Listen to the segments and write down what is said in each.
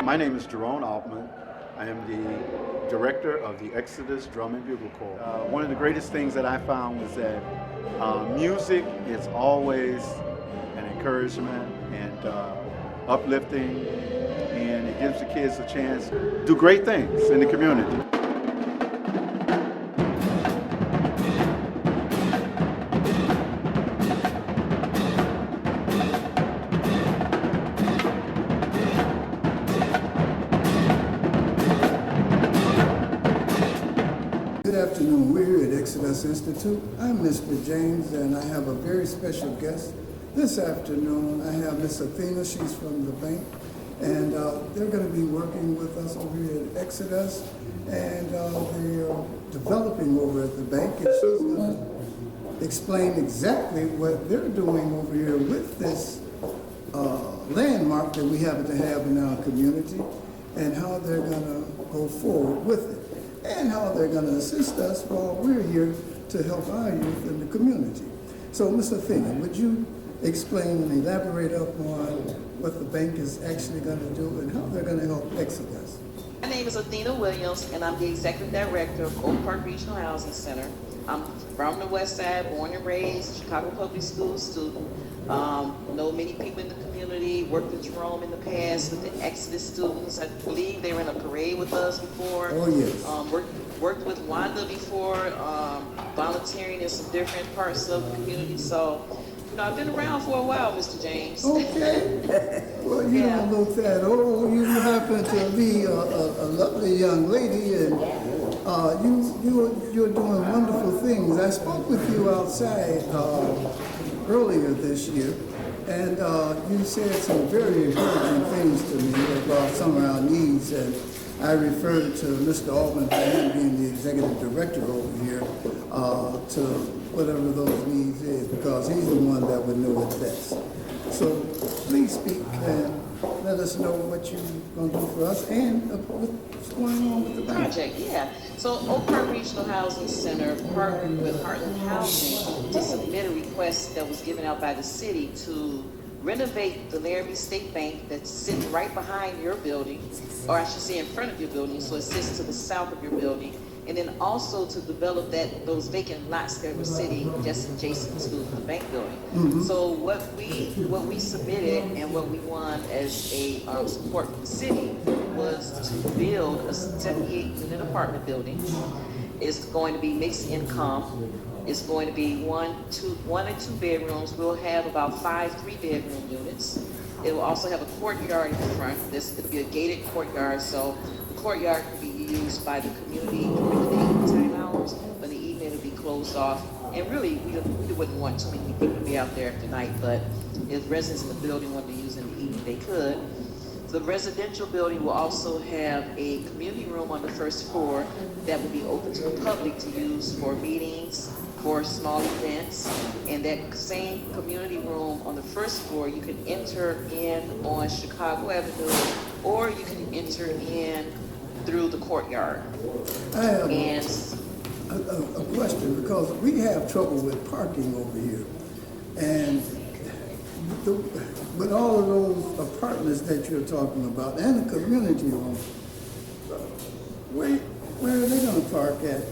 My name is Jerome Altman. I am the director of the Exodus Drum and Bugle Corps. One of the greatest things that I found was that music is always an encouragement and uplifting, and it gives the kids a chance to do great things in the community. Good afternoon. We're here at Exodus Institute. I'm Mr. James, and I have a very special guest. This afternoon, I have Miss Athena. She's from the bank, and they're going to be working with us over here at Exodus, and they're developing over at the bank, and she's going to explain exactly what they're doing over here with this landmark that we happen to have in our community, and how they're going to go forward with it, and how they're going to assist us while we're here to help our youth in the community. So, Ms. Athena, would you explain and elaborate upon what the bank is actually going to do and how they're going to help Exodus? My name is Athena Williams, and I'm the Executive Director of Oak Park Regional Housing Center. I'm from the West Side, born and raised, Chicago Public Schools student. Know many people in the community, worked with Jerome in the past with the Exodus students. I believe they were in a parade with us before. Oh, yes. Worked with Wanda before, volunteering in some different parts of the community. So, you know, I've been around for a while, Mr. James. Okay. Well, you don't look that old. You happen to be a lovely young lady, and you're doing wonderful things. I spoke with you outside earlier this year, and you said some very encouraging things to me about some of our needs, and I referred to Mr. Altman, for him being the executive director over here, to whatever those needs is, because he's the one that would know it best. So please speak and let us know what you're going to do for us and what's going on with the bank. Project, yeah. So Oak Park Regional Housing Center partnered with Heartland Housing to submit a request that was given out by the city to renovate the Laramie State Bank that's sitting right behind your building, or I should say in front of your building, so it sits to the south of your building, and then also to develop those vacant lots that were sitting just adjacent to the bank building. Mm-hmm. So what we submitted and what we won as a support from the city was to build a 78-unit apartment building. It's going to be mixed income. It's going to be one and two bedrooms. We'll have about 5 3-bedroom units. It will also have a courtyard in front. It'll be a gated courtyard, so the courtyard can be used by the community during the daytime hours, but in the evening it'll be closed off. And really, we wouldn't want too many people to be out there after night, but if residents in the building wanted to use it in the evening, they could. The residential building will also have a community room on the first floor that will be open to the public to use for meetings, for small events, and that same community room on the first floor, you can enter in on Chicago Avenue, or you can enter in through the courtyard. I have a question, because we have trouble with parking over here, and with all of those apartments that you're talking about, and the community room, where are they going to park at?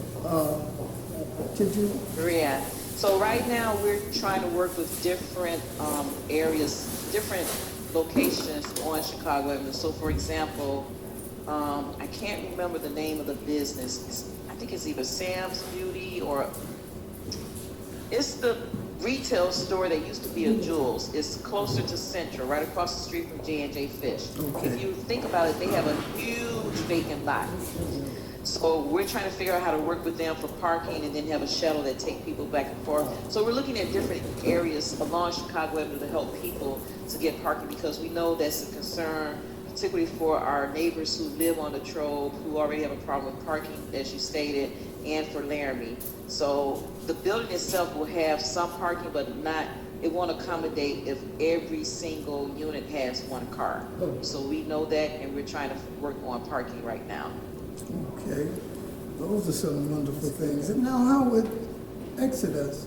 Could you? Yeah. So right now we're trying to work with different areas, different locations on Chicago Avenue. So for example, I can't remember the name of the business. I think it's either Sam's Beauty or it's the retail store that used to be a Jewel's. It's closer to Central, right across the street from J&J Fish. Okay. If you think about it, they have a huge vacant lot. So we're trying to figure out how to work with them for parking and then have a shuttle that take people back and forth. So we're looking at different areas along Chicago Avenue to help people to get parking, because we know that's a concern, particularly for our neighbors who live on the Trove, who already have a problem with parking, as you stated, and for Laramie. So the building itself will have some parking, but it won't accommodate if every single unit has one car. So we know that, and we're trying to work on parking right now. Okay, those are some wonderful things. And now, how would Exodus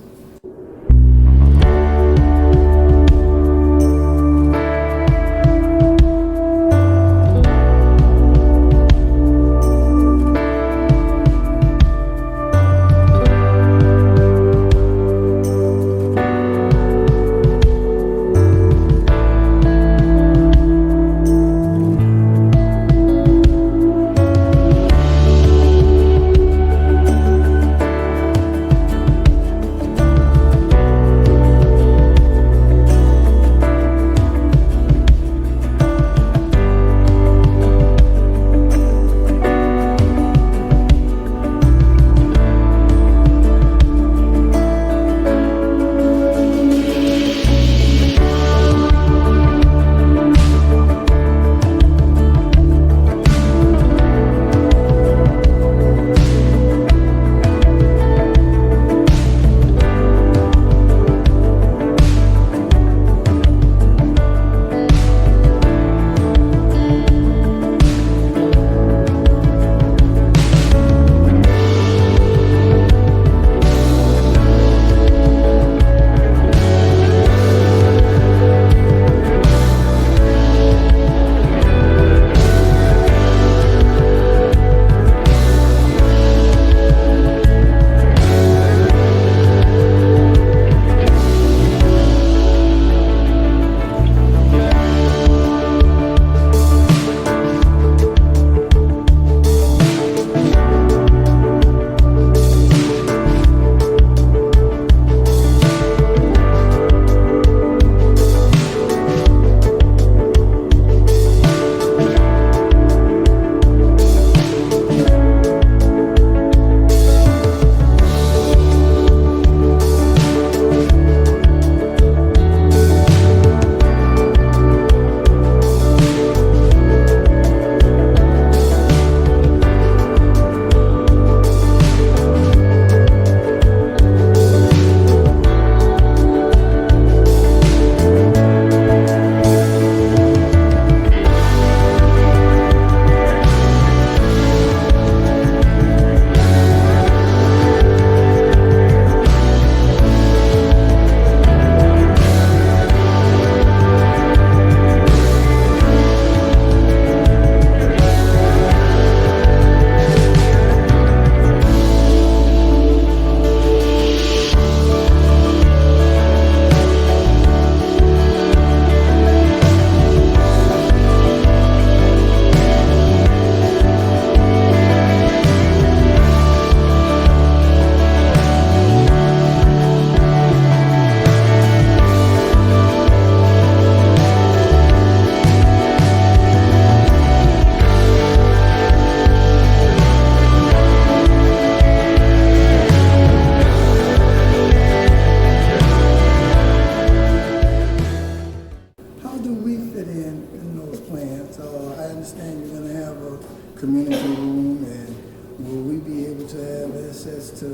understand you're gonna have a community room, and will we be able to have access to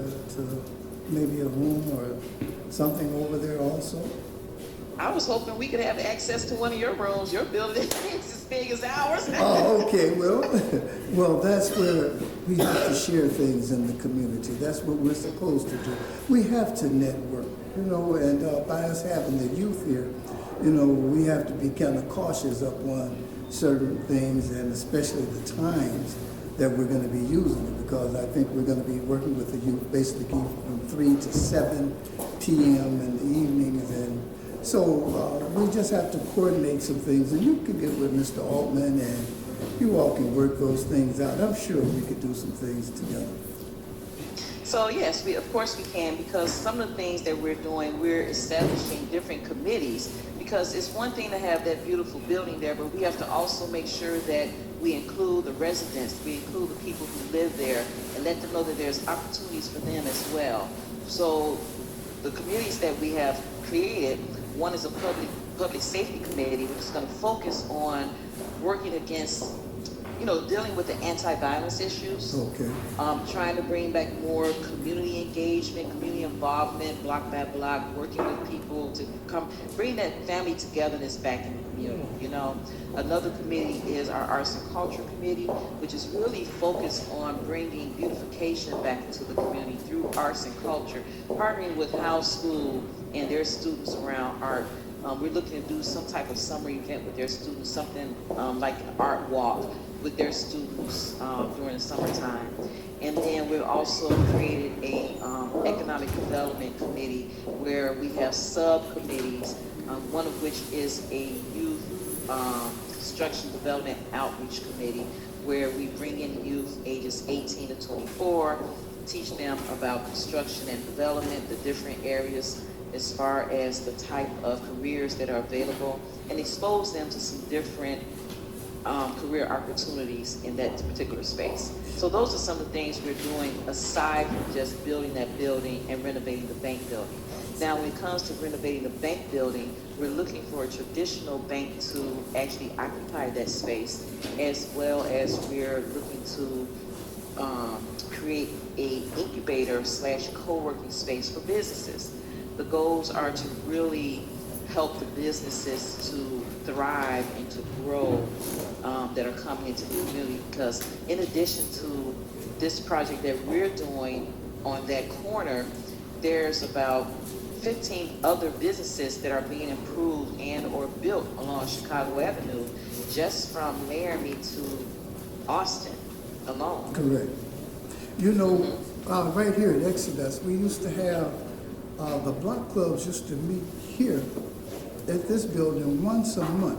maybe a room or something over there also? I was hoping we could have access to one of your rooms. Your building is as big as ours. Oh, okay, well, well, that's where we have to share things in the community. That's what we're supposed to do. We have to network, you know, and by us having the youth here, you know, we have to be kind of cautious upon certain things, and especially the times that we're going to be using it, because I think we're going to be working with the youth basically from 3 to 7 p.m. in the evenings, and so we just have to coordinate some things, and you can get with Mr. Altman, and you all can work those things out. I'm sure we could do some things together. So yes, of course we can, because some of the things that we're doing, we're establishing different committees, because it's one thing to have that beautiful building there, but we have to also make sure that we include the residents, we include the people who live there, and let them know that there's opportunities for them as well. So the committees that we have created, one is a public safety committee, which is going to focus on working against, you know, dealing with the anti-violence issues. Okay. Trying to bring back more community engagement, community involvement, block by block, working with people to come, bring that family togetherness back in the community, you know. Another committee is our Arts and Culture Committee, which is really focused on bringing beautification back into the community through arts and culture, partnering with House School and their students around art. We're looking to do some type of summer event with their students, something like an art walk with their students during the summertime. And then we've also created a economic development committee where we have subcommittees, one of which is a youth construction development outreach committee, where we bring in youth ages 18 to 24, teach them about construction and development, the different areas as far as the type of careers that are available, and expose them to some different career opportunities in that particular space. So those are some of the things we're doing aside from just building that building and renovating the bank building. Now, when it comes to renovating the bank building, we're looking for a traditional bank to actually occupy that space, as well as we're looking to create a incubator / co-working space for businesses. The goals are to really help the businesses to thrive and to grow that are coming into the community, because in addition to this project that we're doing on that corner, there's about 15 other businesses that are being improved and or built along Chicago Avenue, just from Laramie to Austin alone. Correct. You know, right here at Exodus, we used to have the block clubs used to meet here at this building once a month.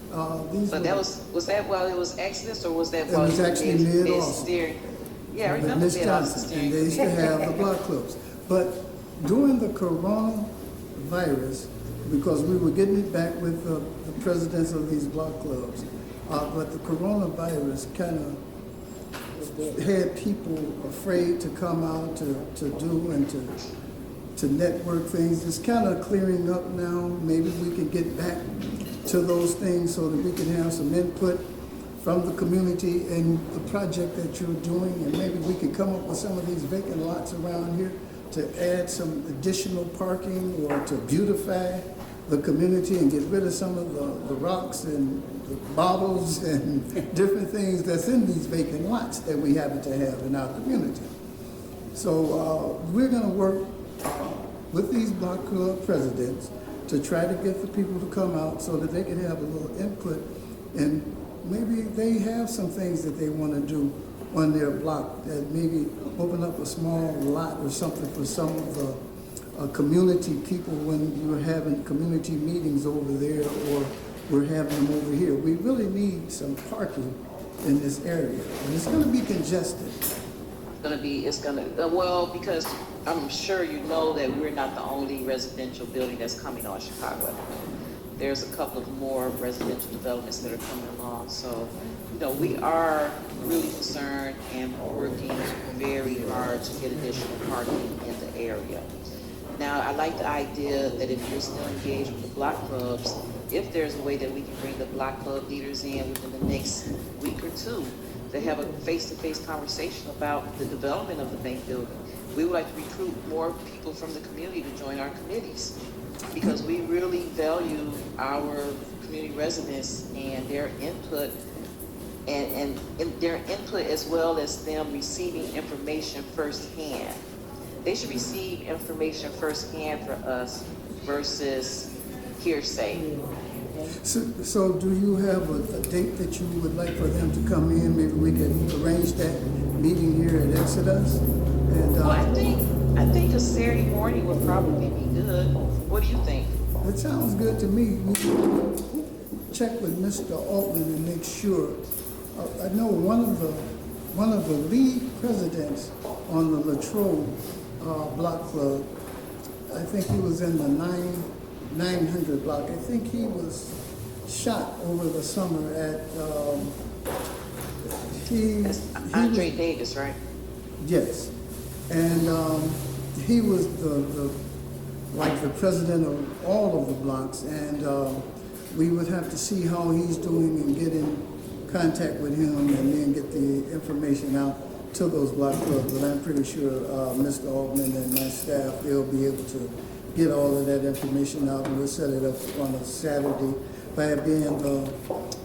But that was that while it was Exodus, or was that It while was actually mid-Austin. Yeah, I remember Miss mid-Austin Johnson, steering. and they used to have the block clubs. But during the coronavirus, because we were getting it back with the presidents of these block clubs, but the coronavirus kind of had people afraid to come out to do and to network things. It's kind of clearing up now. Maybe we can get back to those things so that we can have some input from the community in the project that you're doing, and maybe we can come up with some of these vacant lots around here to add some additional parking or to beautify the community and get rid of some of the rocks and the bottles and different things that's in these vacant lots that we happen to have in our community. So we're going to work with these block club presidents to try to get the people to come out so that they can have a little input, and maybe they have some things that they want to do on their block, that maybe open up a small lot or something for some of the community people when you're having community meetings over there, or we're having them over here. We really need some parking in this area, and it's going to be congested. Well, because I'm sure you know that we're not the only residential building that's coming on Chicago. There's a couple of more residential developments that are coming along. So, you know, we are really concerned and working very hard to get additional parking in the area. Now, I like the idea that if you're still engaged with the block clubs, if there's a way that we can bring the block club leaders in within the next week or two to have a face-to-face conversation about the development of the bank building. We would like to recruit more people from the community to join our committees because we really value our community residents and their input and their input as well as them receiving information firsthand. They should receive information firsthand for us versus hearsay. So do you have a date that you would like for them to come in? Maybe we can arrange that meeting here at Exodus? And, Well, I think a Saturday morning would probably be good. What do you think? that sounds good to me. We should check with Mr. Altman and make sure. I know one of the lead presidents on the Latrobe Block Club. I think he was in the 900 block. I think he was shot over the summer at That's Andre Davis, right? Yes, and he was the president of all of the blocks, and we would have to see how he's doing and get in contact with him and then get the information out to those block clubs. But I'm pretty sure Mr. Altman and my staff, they'll be able to get all of that information out, and we'll set it up on a Saturday. By it being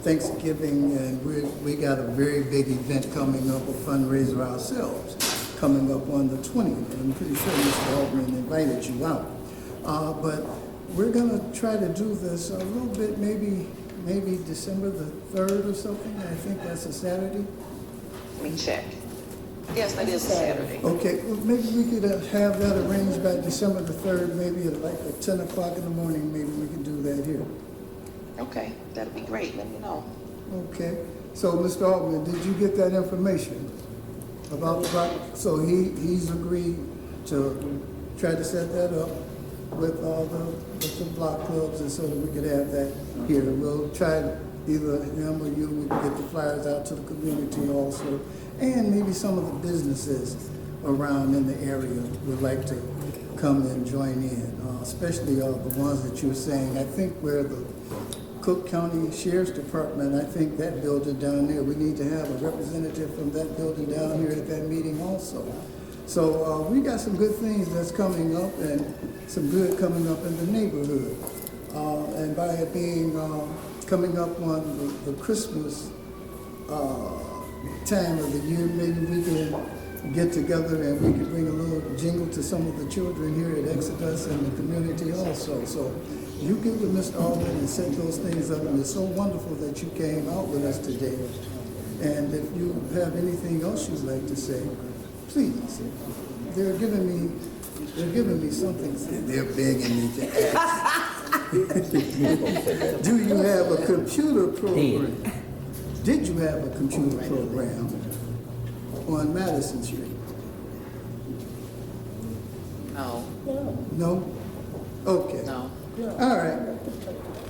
Thanksgiving, and we got a very big event coming up, a fundraiser ourselves, coming up on the 20th. I'm pretty sure Mr. Altman invited you out. But we're gonna try to do this a little bit, maybe December the 3rd or something. I think that's a Saturday. Let me check. Yes, that is a Saturday. Okay, well, maybe we could have that arranged by December the 3rd, maybe at 10 o'clock in the morning, maybe we can do that here. Okay, that'd be great. Let me know. Okay, so Mr. Altman, did you get that information about the block? So he's agreed to try to set that up with all with the block clubs, and so that we could have that here. We'll try either him or you, we can get the flyers out to the community also, and maybe some of the businesses around in the area would like to come and join in, especially the ones that you were saying. I think where the Cook County Sheriff's Department, I think that building down there, we need to have a representative from that building down here at that meeting also. So we got some good things that's coming up and some good coming up in the neighborhood. And by it being coming up on the Christmas time of the year, maybe we can get together and we can bring a little jingle to some of the children here at Exodus and the community also. So you get with Mr. Altman and set those things up, and it's so wonderful that you came out with us today. And if you have anything else you'd like to say, please. They're giving me something. They're begging me to ask. Do you have a computer program? Did you have a computer program on Madison Street? No, No? Okay. no. All right.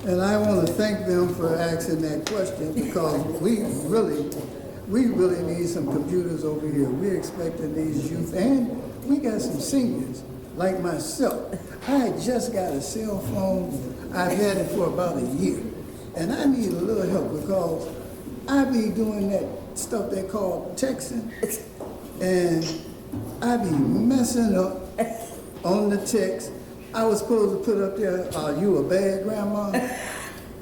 And I want to thank them for asking that question, because we really need some computers over here. We're expecting these youth, and we got some seniors like myself. I just got a cell phone. I've had it for about a year, and I need a little help because I be doing that stuff they call texting, and I be messing up on the text. I was supposed to put up there, "Are you a bad grandma?"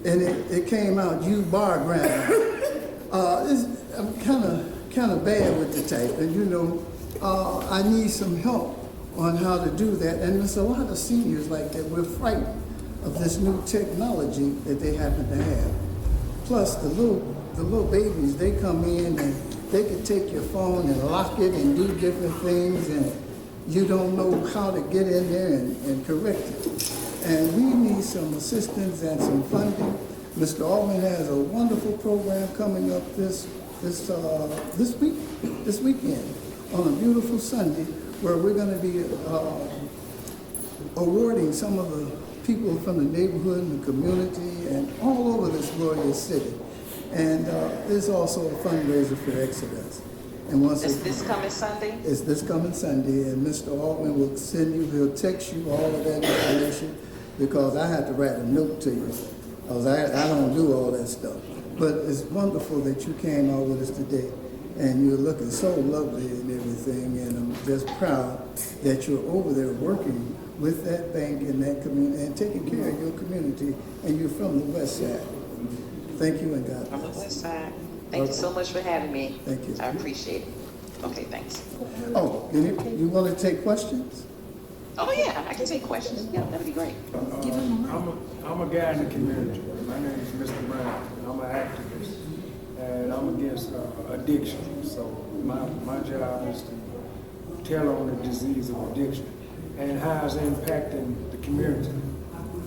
And it came out, "You bar grandma." I'm kind of bad with the type, and I need some help on how to do that. And there's a lot of seniors like that. We're frightened of this new technology that they happen to have. Plus, the little babies, they come in and they can take your phone and lock it and do different things, and you don't know how to get in there and correct it. And we need some assistance and some funding. Mr. Altman has a wonderful program coming up this weekend on a beautiful Sunday, where we're going to be awarding some of the people from the neighborhood and the community and all over this glorious city. And there's also a fundraiser for Exodus. And once Is this coming Sunday? it's this coming Sunday, and Mr. Altman will he'll text you all of that information, because I had to write a note to you. 'cause I don't do all that stuff. But it's wonderful that you came out with us today, and you're looking so lovely and everything, and I'm just proud that you're over there working with that bank and that community and taking care of your community, and you're from the West Side. Thank you and God From the bless. west side. Thank you so much for having me. Thank you. I appreciate it. Okay, thanks. Oh, you want to take questions? Oh, yeah, I can take questions. Yeah, that'd be great. I'm a guy in the community. My name is Mr. Brown. I'm an activist, and I'm against addiction. So my job is to tell on the disease of addiction and how it's impacting the community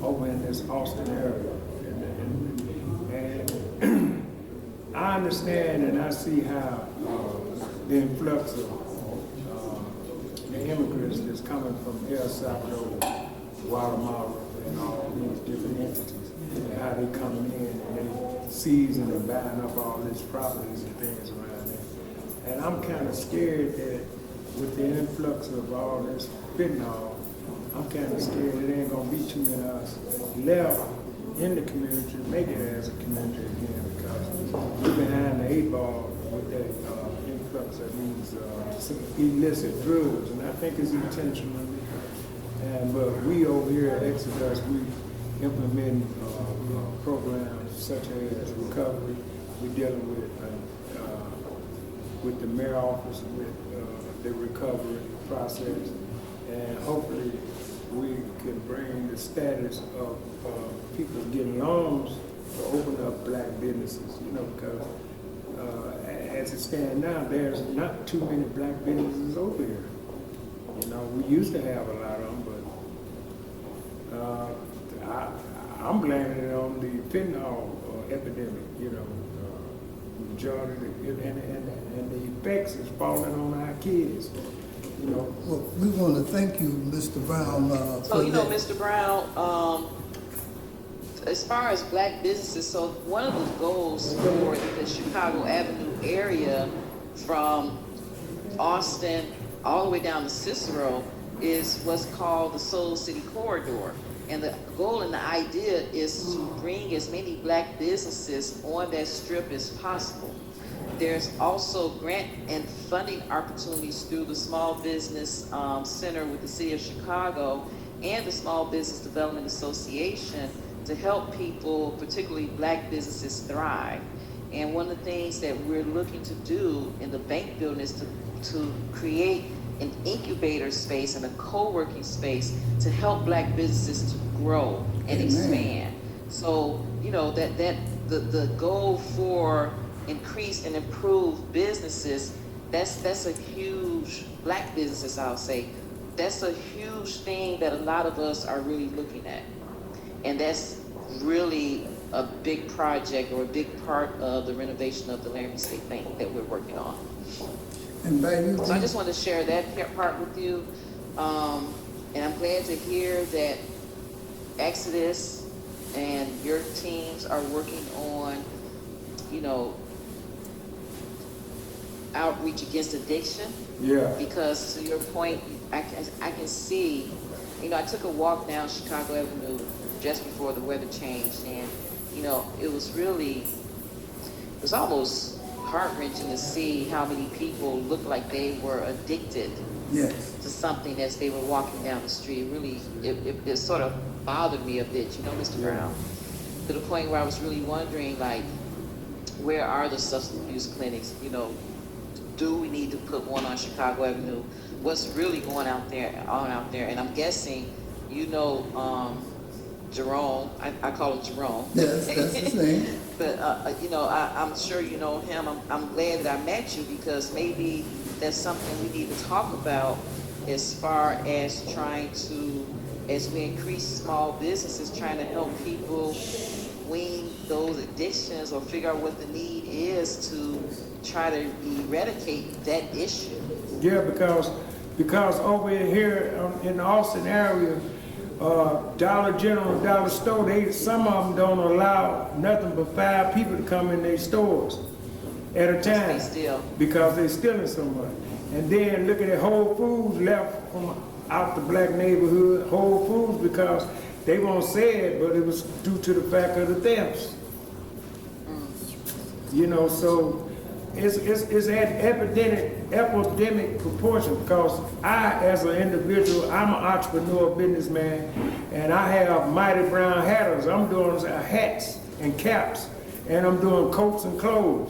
over in this Austin area. And I understand and I see how the influx of the immigrants that's coming from El Salvador, Guatemala, and all these different entities, and how they coming in and they seizing and buying up all these properties and things around there. And I'm kind of scared that with the influx of all this fentanyl, I'm kind of scared it ain't gonna be too many of us left in the community to make it as a community again, because we're behind the 8 ball with that influx of these illicit drugs, and I think it's intentional. But we over here at Exodus, we implement programs such as recovery. We're dealing with the mayor office with the recovery process, and hopefully we can bring the status of people getting loans to open up black businesses, because as it stands now, there's not too many black businesses over here. We used to have a lot of them, but I'm blaming it on the fentanyl epidemic, majority of it, and the effects is falling on our kids. Well, we want to thank you, Mr. Brown. So, Mr. Brown, as far as black businesses, so one of the goals for the Chicago Avenue area from Austin all the way down to Cicero is what's called the Soul City Corridor. And the goal and the idea is to bring as many black businesses on that strip as possible. There's also grant and funding opportunities through the Small Business Center with the City of Chicago and the Small Business Development Association to help people, particularly black businesses, thrive. And one of the things that we're looking to do in the bank building is to create an incubator space and a co-working space to help black businesses to grow and expand. So, the goal for increase and improve businesses, that's a huge, black businesses, I'll say, that's a huge thing that a lot of us are really looking at. And that's really a big project or a big part of the renovation of the Laramie State Bank that we're working on. And so I just wanted to share that part with you. And I'm glad to hear that Exodus and your teams are working on, outreach against addiction. Yeah. Because to your point, I can see, I took a walk down Chicago Avenue just before the weather changed, and it was almost heart-wrenching to see how many people looked like they were addicted to something as they were walking down the street. Really, it sort of bothered me a bit, Mr. Brown, to the point where I was really wondering, like, where are the substance abuse clinics? Do we need to put one on Chicago Avenue? What's really going out there? And I'm guessing, Jerome, I call him Jerome. Yes, that's his name. But, I'm sure you know him. I'm glad that I met you, because maybe that's something we need to talk about as far as trying to, as we increase small businesses, trying to help people wean those addictions or figure out what the need is to try to eradicate that issue. Yeah, because over here in the Austin area, Dollar General and Dollar Store, some of them don't allow nothing but 5 people to come in their stores at a time because they're stealing so much. And then look at Whole Foods left from out the black neighborhood, Whole Foods, because they won't say it, but it was due to the fact of the thefts. You know, so it's at epidemic proportion, because I, as an individual, I'm an entrepreneur, businessman, and I have mighty brown hatters. I'm doing hats and caps, and I'm doing coats and clothes.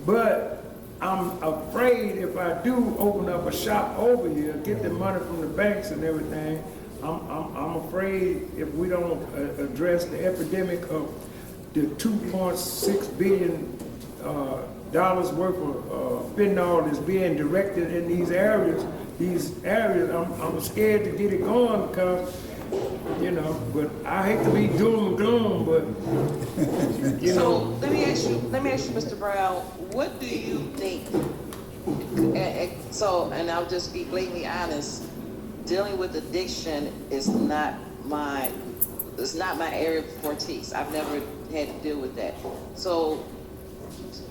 But I'm afraid if I do open up a shop over here, get the money from the banks and everything, I'm afraid if we don't address the epidemic of the $2.6 billion dollars worth of fentanyl that's being directed in these areas, I'm scared to get it going, because, you know, but I hate to be doom and gloom, but, you So know. let me ask you, Mr. Brown, what do you think? And I'll just be blatantly honest. Dealing with addiction is not my area of expertise. I've never had to deal with that. So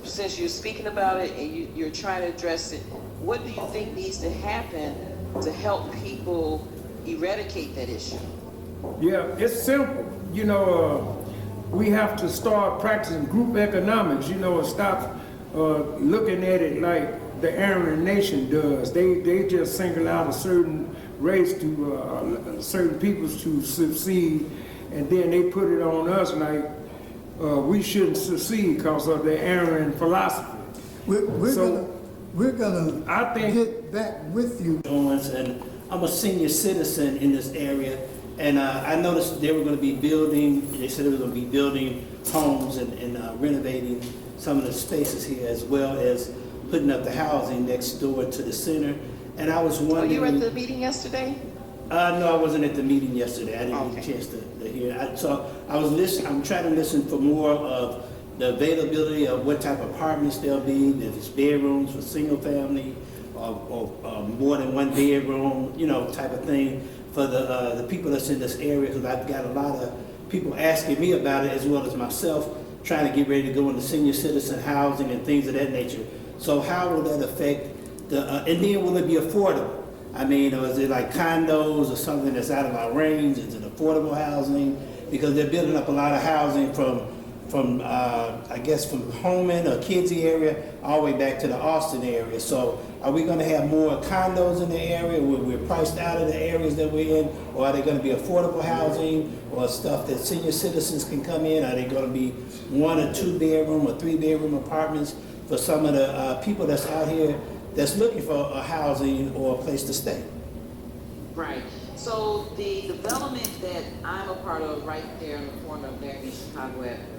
since you're speaking about it and you're trying to address it, what do you think needs to happen to help people eradicate that issue? Yeah, it's simple. You know, we have to start practicing group economics, you know, and stop looking at it like the Aryan nation does. They just single out a certain race to certain peoples to succeed, and then they put it on us like we shouldn't succeed because of the Aryan philosophy. We're gonna I think, get back with you. Owens, and I'm a senior citizen in this area, and I noticed they were going to be building, they said they were going to be building homes and renovating some of the spaces here, as well as putting up the housing next door to the center. And I was Were wondering... you at the meeting yesterday? No, I wasn't at the meeting yesterday. I didn't get a chance to hear. I'm trying to listen for more of the availability of what type of apartments there'll be, if it's bedrooms for single family, or more than one bedroom, you know, type of thing for the people that's in this area, because I've got a lot of people asking me about it, as well as myself, trying to get ready to go into senior citizen housing and things of that nature. So how will that affect and then will it be affordable? I mean, or is it like condos or something that's out of our range? Is it affordable housing? Because they're building up a lot of housing from I guess from Holman or Kinsey area all the way back to the Austin area. So are we going to have more condos in the area where we're priced out of the areas that we're in? Or are they going to be affordable housing or stuff that senior citizens can come in? Are they going to be 1 or 2 bedroom or 3 bedroom apartments for some of the people that's out here that's looking for a housing or a place to stay? Right. So the development that I'm a part of right there in the corner of Laramie, Chicago Avenue,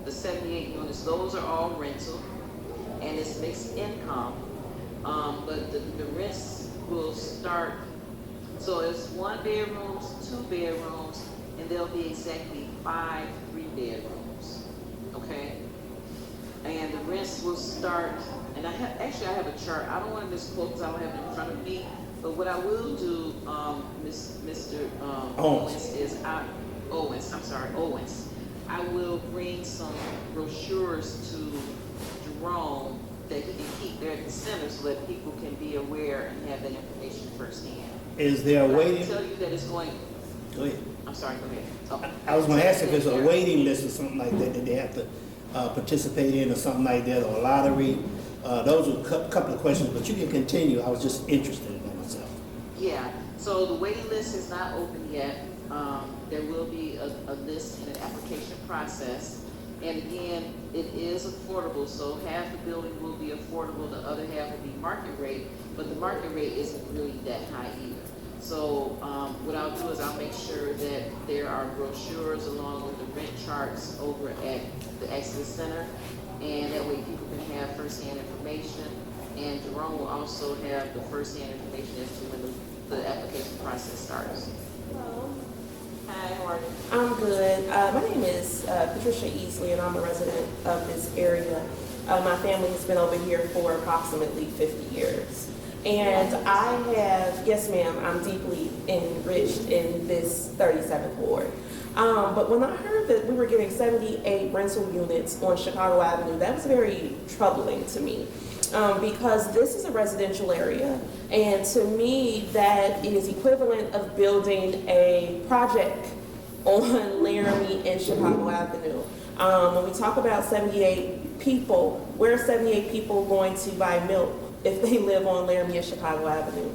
the 78 units, those are all rental, and it's mixed income. But the rents will start, so it's 1 bedrooms, 2 bedrooms, and there'll be exactly 5 3-bedrooms, okay? And the rents will start, and I have a chart. I don't want to misquote because I don't have it in front of me. But what I will do, Mr. Owens, Owens. I will bring some brochures to Jerome that he can keep there at the center so that people can be aware and have that information firsthand. Is there a But I waiting? can tell you that it's going. Go ahead. I'm sorry. Go ahead. Oh. I was going to ask if there's a waiting list or something like that they have to participate in, or something like that, or a lottery. Those are a couple of questions, but you can continue. I was just interested in that myself. Yeah, so the waiting list is not open yet. There will be a list and an application process. And again, it is affordable, so half the building will be affordable, the other half will be market rate, but the market rate isn't really that high either. So what I'll do is I'll make sure that there are brochures along with the rent charts over at the Exodus Center, and that way people can have first-hand information. And Jerome will also have the first-hand information as to when the application process starts. Hello. Hi, how are you? I'm good. My name is Patricia Easley, and I'm a resident of this area. My family has been over here for approximately 50 years. And I have, yes ma'am, I'm deeply enriched in this 37th ward. But when I heard that we were getting 78 rental units on Chicago Avenue, that was very troubling to me. Because this is a residential area, and to me that is equivalent of building a project on Laramie and Chicago Avenue. When we talk about 78 people, where are 78 people going to buy milk if they live on Laramie and Chicago Avenue?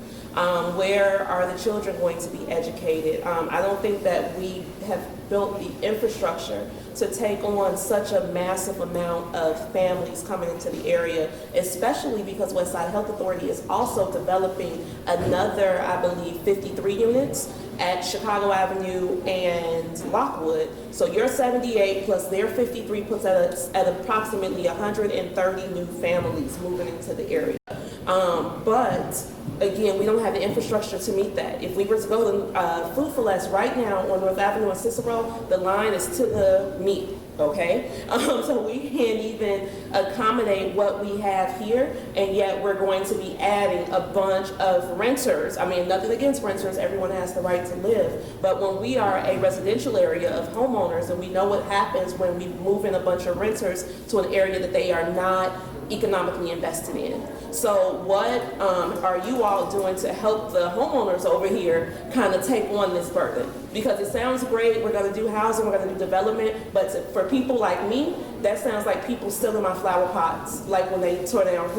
Where are the children going to be educated? I don't think that we have built the infrastructure to take on such a massive amount of families coming into the area, especially because Westside Health Authority is also developing another, I believe, 53 units at Chicago Avenue and Lockwood. So your 78 plus their 53 puts at approximately 130 new families moving into the area. But again, we don't have the infrastructure to meet that. If we were to go to Food for Less right now on North Avenue and Cicero, the line is to the meat, okay? So we can't even accommodate what we have here, and yet we're going to be adding a bunch of renters. I mean, nothing against renters, everyone has the right to live, but when we are a residential area of homeowners, and we know what happens when we move in a bunch of renters to an area that they are not economically invested in. So what are you all doing to help the homeowners over here kind of take on this burden? Because it sounds great, we're gonna do housing, we're gonna do development, but for people like me, that sounds like people still in my flower pots, like when they tore down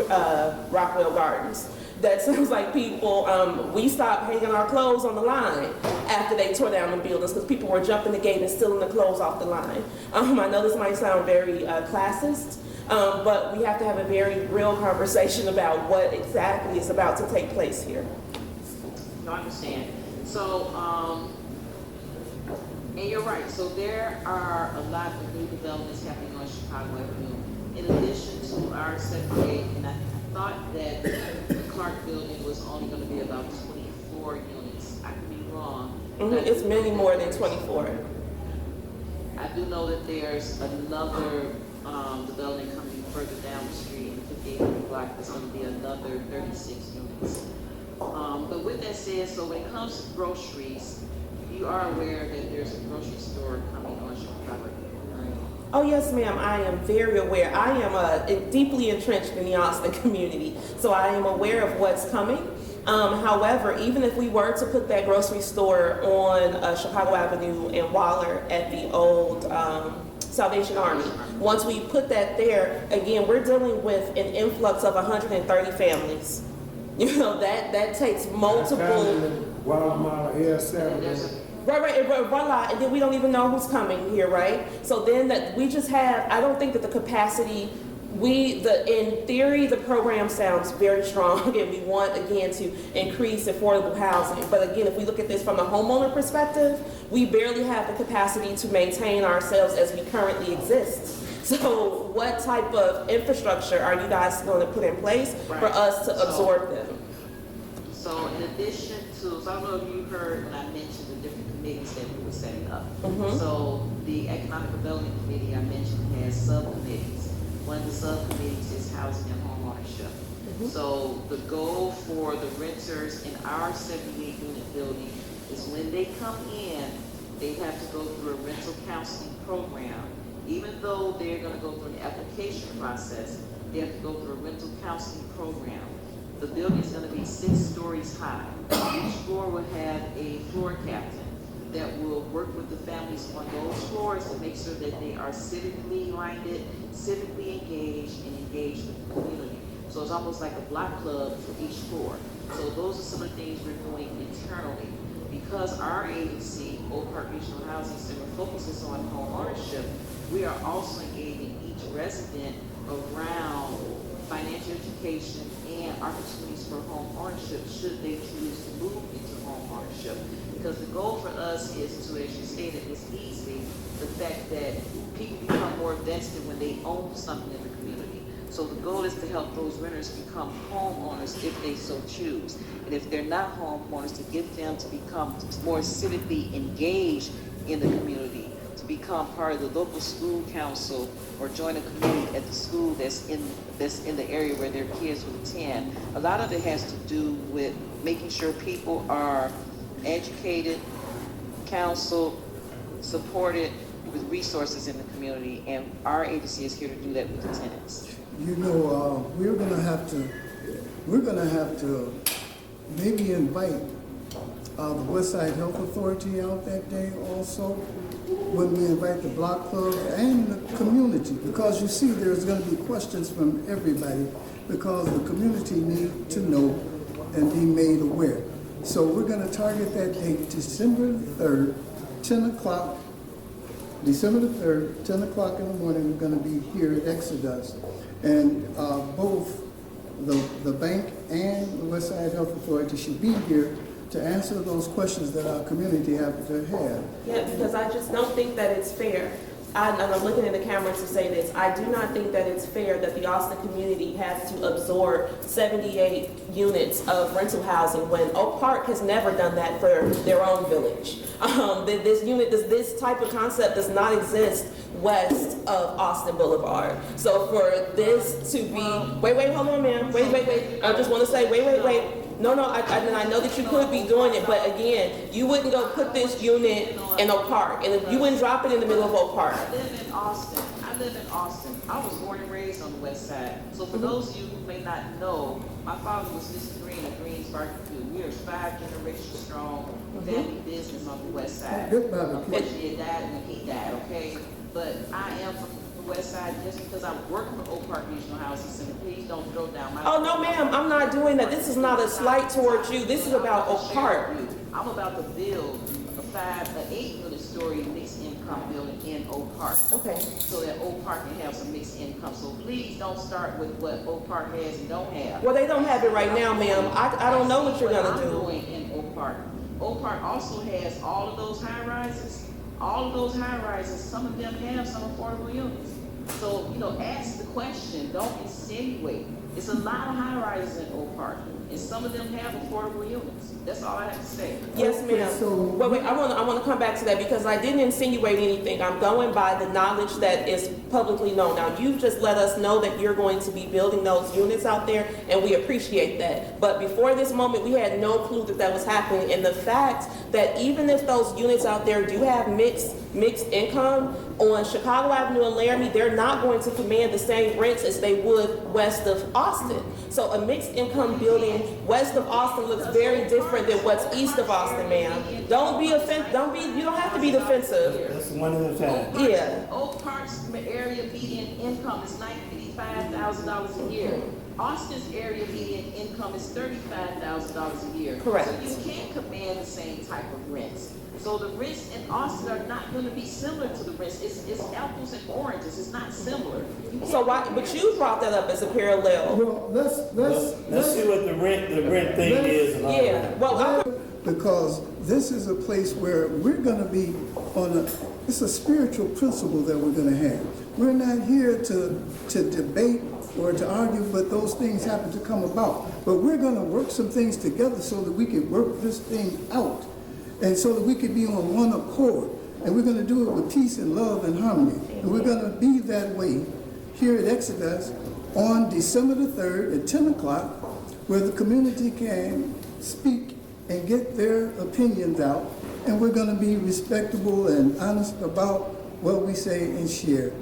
Rockwell Gardens. That sounds like people, we stopped hanging our clothes on the line after they tore down the buildings because people were jumping the gate and stealing the clothes off the line. I know this might sound very classist, but we have to have a very real conversation about what exactly is about to take place here. I understand. So, and you're right. So there are a lot of new developments happening on Chicago Avenue. In addition to our 78, and I thought that the Clark building was only going to be about 24 units. I could be wrong. It's many more than 24. I do know that there's another development coming further down the street in the 58th block. There's going to be another 36 units. But with that said, so when it comes to groceries, you are aware that there's a grocery store coming on Chicago, right? Oh yes, ma'am, I am very aware. I am deeply entrenched in the Austin community, so I am aware of what's coming. However, even if we were to put that grocery store on Chicago Avenue and Waller at the old Salvation Army, once we put that there, again, we're dealing with an influx of 130 families. You know, that takes multiple... Right, voila, and then we don't even know who's coming here, right? So then that we just have, I don't think that the capacity, in theory, the program sounds very strong, and we want, again, to increase affordable housing. But again, if we look at this from a homeowner perspective, we barely have the capacity to maintain ourselves as we currently exist. So what type of infrastructure are you guys going to put in place for us to absorb them? So in addition to, so I don't know if you heard when I mentioned the different committees that we were setting up. So the Economic Development Committee I mentioned has subcommittees. One of the subcommittees is housing and home ownership. So the goal for the renters in our 78-unit building is when they come in, they have to go through a rental counseling program. Even though they're going to go through an application process, they have to go through a rental counseling program. The building is going to be 6 stories high. Each floor will have a floor captain that will work with the families on those floors to make sure that they are civically minded, civically engaged, and engaged with the community. So it's almost like a block club for each floor. So those are some of the things we're doing internally. Because our agency, Oak Park Regional Housing Center, focuses on home ownership, we are also engaging each resident around financial education and opportunities for home ownership should they choose to move into home ownership. Because the goal for us is to, as you stated, Ms. Easley, the fact that people become more vested when they own something in the community. So the goal is to help those renters become homeowners if they so choose. And if they're not homeowners, to get them to become more civically engaged in the community, to become part of the local school council or join a committee at the school that's in the area where their kids will attend. A lot of it has to do with making sure people are educated, counseled, supported with resources in the community, and our agency is here to do that with the tenants. You know, we're gonna have to maybe invite the Westside Health Authority out that day also, when we invite the block club and the community, because you see there's going to be questions from everybody because the community need to know and be made aware. So we're going to target that date, December the 3rd, 10 o'clock. December the 3rd, 10 o'clock in the morning, we're going to be here at Exodus. And both the bank and the Westside Health Authority should be here to answer those questions that our community have to have. Yeah, because I just don't think that it's fair. And I'm looking in the camera to say this. I do not think that it's fair that the Austin community has to absorb 78 units of rental housing when Oak Park has never done that for their own village. This type of concept does not exist west of Austin Boulevard. So for this to be, wait, hold on, ma'am. Wait. I just want to say, wait. No, I know that you could be doing it, but again, you wouldn't go put this unit in Oak Park, and you wouldn't drop it in the middle of Oak Park. I live in Austin. I was born and raised on the west side. So for those of you who may not know, my father was Mr. Green of Green's Barbecue. We are 5 generations strong family business on the west side. Good barbecue. Unfortunately, it died when he died, okay? But I am from the west side just because I work for Oak Park Regional Housing Center. Please don't throw down my... Oh, no, ma'am, I'm not doing that. This is not a slight towards you. This is about Oak Park. I'm about to build an 8-unit story mixed income building in Oak Park. Okay. So that Oak Park can have some mixed income. So please don't start with what Oak Park has and don't have. Well, they don't have it right now, ma'am. I don't know what you're gonna I'm do. doing in Oak Park. Oak Park also has all of those high rises. All of those high rises, some of them have some affordable units. So, ask the question, don't insinuate. It's a lot of high rises in Oak Park, and some of them have affordable units. That's all I have to say. Yes, ma'am. So- Wait, I want to come back to that because I didn't insinuate anything. I'm going by the knowledge that is publicly known. Now, you've just let us know that you're going to be building those units out there, and we appreciate that. But before this moment, we had no clue that was happening. And the fact that even if those units out there do have mixed income, on Chicago Avenue and Laramie, they're not going to command the same rents as they would west of Austin. So a mixed income building west of Austin looks very different than what's east of Austin, ma'am. Don't be offensive. You don't have to be defensive. That's one of the times. Yeah. Oak Park's area median income is $95,000 a year. Austin's area median income is $35,000 a year. Correct. So you can't command the same type of rents. So the rents in Austin are not going to be similar to the rents. It's apples and oranges. It's not similar. So why? But you brought that up as a parallel. Well, Let's see what the rent thing is. And all Yeah. that. Well, because this is a place where we're going to be it's a spiritual principle that we're going to have. We're not here to debate or to argue, but those things happen to come about. But we're going to work some things together so that we can work this thing out and so that we can be on one accord. And we're going to do it with peace and love and harmony. And we're going to be that way here at Exodus on December the 3rd at 10 o'clock, where the community can speak and get their opinions out. And we're going to be respectable and honest about what we say and share.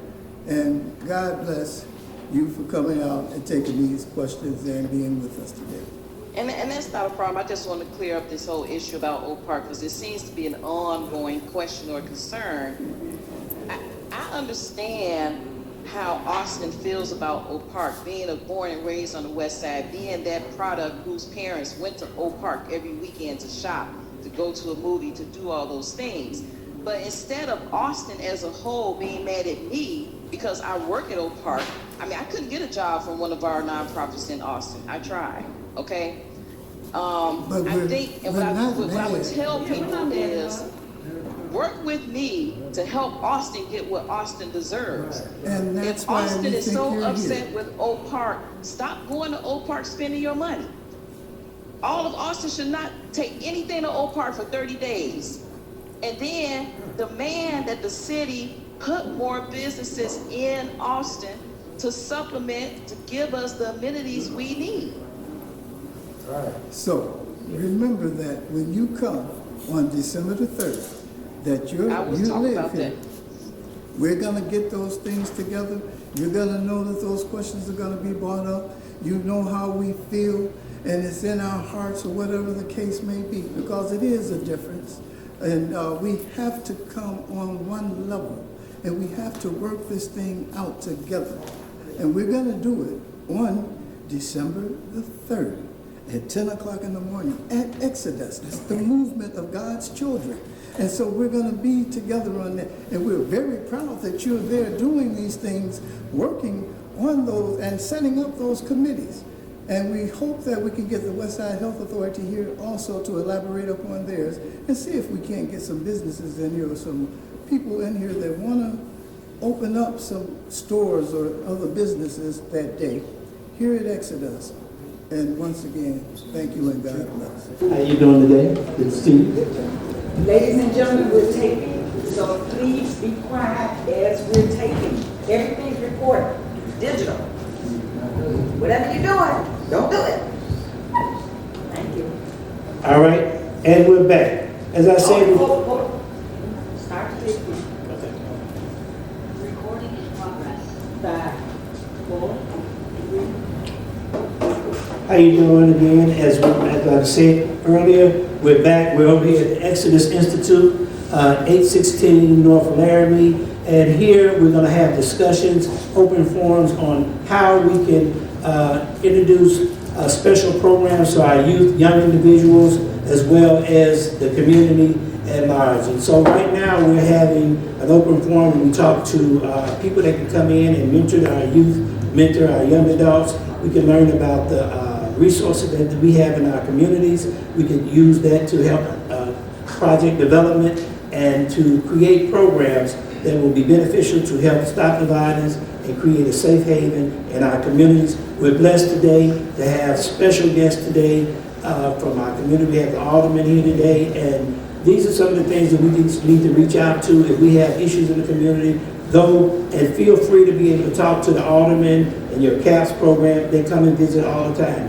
And God bless you for coming out and taking these questions and being with us today. And that's not a problem. I just want to clear up this whole issue about Oak Park because it seems to be an ongoing question or concern. I understand how Austin feels about Oak Park, being born and raised on the west side, being that product whose parents went to Oak Park every weekend to shop, to go to a movie, to do all those things. But instead of Austin as a whole being mad at me because I work at Oak Park, I couldn't get a job from one of our nonprofits in Austin. I tried, okay? I think, and what I would tell people is, work with me to help Austin get what Austin deserves. And that's if why Austin we is think so you're upset here. with Oak Park, stop going to Oak Park spending your money. All of Austin should not take anything to Oak Park for 30 days. And then demand that the city put more businesses in Austin to supplement, to give us the amenities we need. So remember that when you come on December the 3rd, that you I will talk live about here. that. We're going to get those things together, You're going to know that those questions are going to be brought up. You know how we feel, and it's in our hearts, or whatever the case may be, because it is a difference. And we have to come on one level, and we have to work this thing out together. And we're going to do it on December the 3rd at 10 o'clock in the morning at Exodus. That's the movement of God's children. And so we're going to be together on that. And we're very proud that you're there doing these things, working on those and setting up those committees. And we hope that we can get the Westside Health Authority here also to elaborate upon theirs and see if we can't get some businesses in here or some people in here that want to open up some stores or other businesses that day here at Exodus. And once again, thank you and God bless. How you doing today? Good to see you. Ladies and gentlemen, we're taping, so please be quiet as we're taping. Everything's recorded, digital. Whatever you're doing, don't do it. Thank you. All right, and we're back. As I said, Hold. Start taping. okay. Recording in progress. 5, 4, 3. How you doing again? As I said earlier, we're back. We're over here at the Exodus Institute, 816 North Laramie. And here we're going to have discussions, open forums on how we can introduce special programs to our youth, young individuals, as well as the community at large. And so right now we're having an open forum and we talk to people that can come in and mentor our youth, mentor our young adults. We can learn about the resources that we have in our communities. We can use that to help project development and to create programs that will be beneficial to help stop the violence and create a safe haven in our communities. We're blessed today to have special guests today from our community. We have the alderman here today, and these are some of the things that we need to reach out to if we have issues in the community. Go and feel free to be able to talk to the alderman and your CAPS program. They come and visit all the time.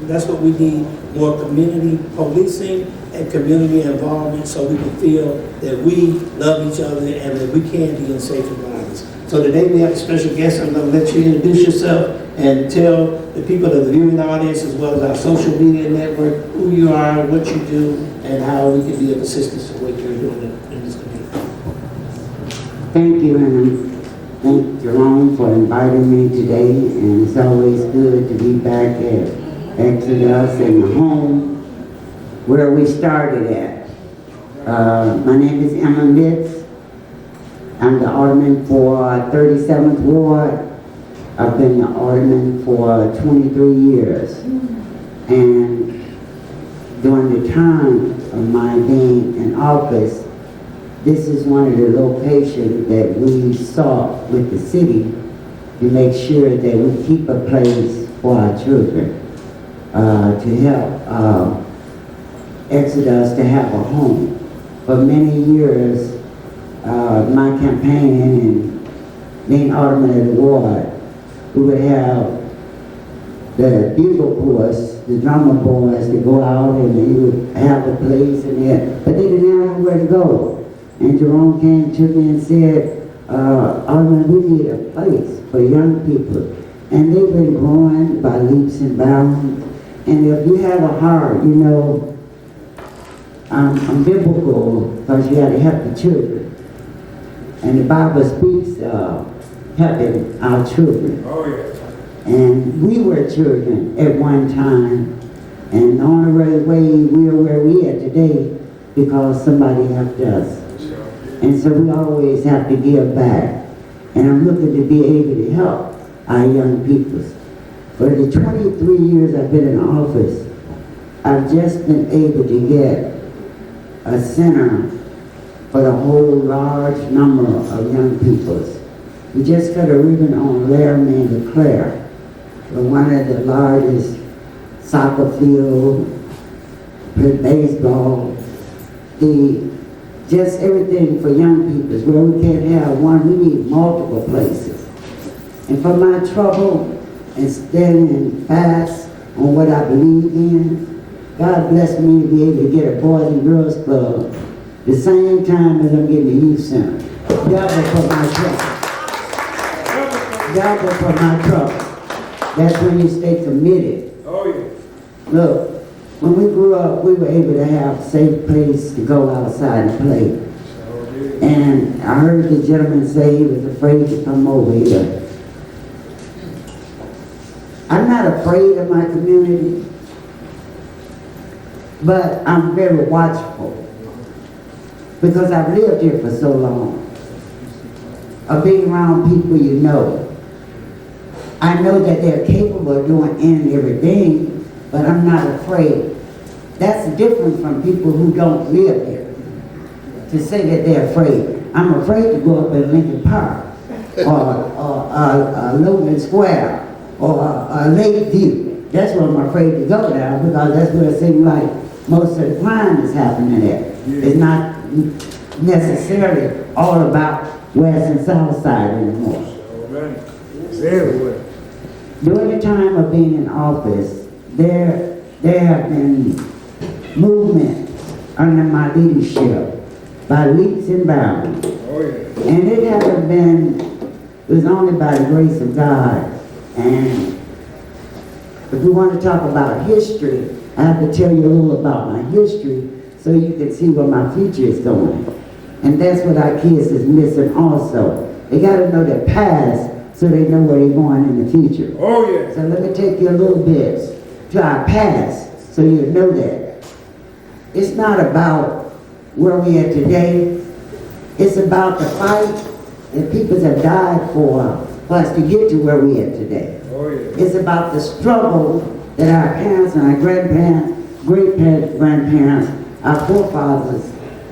That's what we need, more community policing and community involvement so we can feel that we love each other and that we can be in safe environments. So today we have a special guest. I'm going to let you introduce yourself and tell the people of the viewing audience as well as our social media network who you are, what you do, and how we can be of assistance to what you're doing in this community. Thank you, and thank Jerome for inviting me today, and it's always good to be back at Exodus and the home where we started at. My name is Emma Litz. I'm the alderman for 37th Ward. I've been the alderman for 23 years. And during the time of my being in office, this is one of the locations that we sought with the city to make sure that we keep a place for our children, to help Exodus to have a home. For many years, my campaign and being alderman of the ward, we would have the bugle boys, the drummer boys, to go out and they would have a place in there, but they didn't have nowhere to go. And Jerome came to me and said, alderman, we need a place for young people. And they've been growing by leaps and bounds. And if you have a heart, you know, I'm biblical because you got to help the children. And the Bible speaks of helping our children. Oh, yeah. And we were children at one time. And the only way we are where we are today because somebody helped us. And so we always have to give back. And I'm looking to be able to help our young people. For the 23 years I've been in office, I've just been able to get a center for the whole large number of young people. We just cut a ribbon on Laramie and Declare, one of the largest soccer field, baseball, just everything for young people. Where we can't have one, we need multiple places. And for my trouble and standing fast on what I believe in, God bless me to be able to get a Boys and Girls Club the same time as I'm getting a youth center. Double for my trouble. double for my trouble. That's when you stay committed. Oh, yeah. Look, when we grew up, we were able to have a safe place to go outside and play. And I heard the gentleman say he was afraid to come over here. I'm not afraid of my community, but I'm very watchful because I've lived here for so long. Of being around people you know. I know that they're capable of doing any and everything, but I'm not afraid. That's different from people who don't live here. To say that they're afraid. I'm afraid to go up in Lincoln Park, or Logan Square, or Lakeview. That's where I'm afraid to go now, because that's where it seems like most of the crime is happening at. It's not necessarily all about West and South Side anymore. It's everywhere. During the time of being in office, there have been movements under my leadership by leaps and bounds. Oh, yeah. And it hasn't been, it was only by the grace of God. And if we want to talk about history, I have to tell you a little about my history so you can see where my future is going. And that's what our kids is missing also. They got to know their past so they know where they're going in the future. Oh, yeah. So let me take you a little bit to our past so you know that. It's not about where we are today. It's about the fight that people have died for us to get to where we are today. Oh, yeah. It's about the struggle that our parents and our grandparents, great-grandparents, our forefathers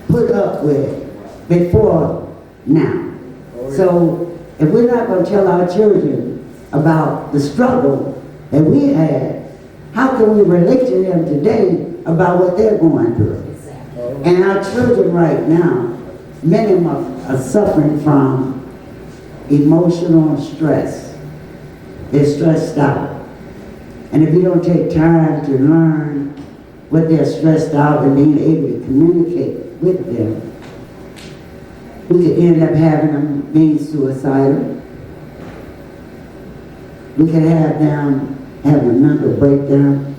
put up with before now. Oh, yeah. So if we're not going to tell our children about the struggle that we had, how can we relate to them today about what they're going through? And our children right now, many of them are suffering from emotional stress. They're stressed out. And if you don't take time to learn what they're stressed out and being able to communicate with them, we could end up having them being suicidal. We could have them having a mental breakdown.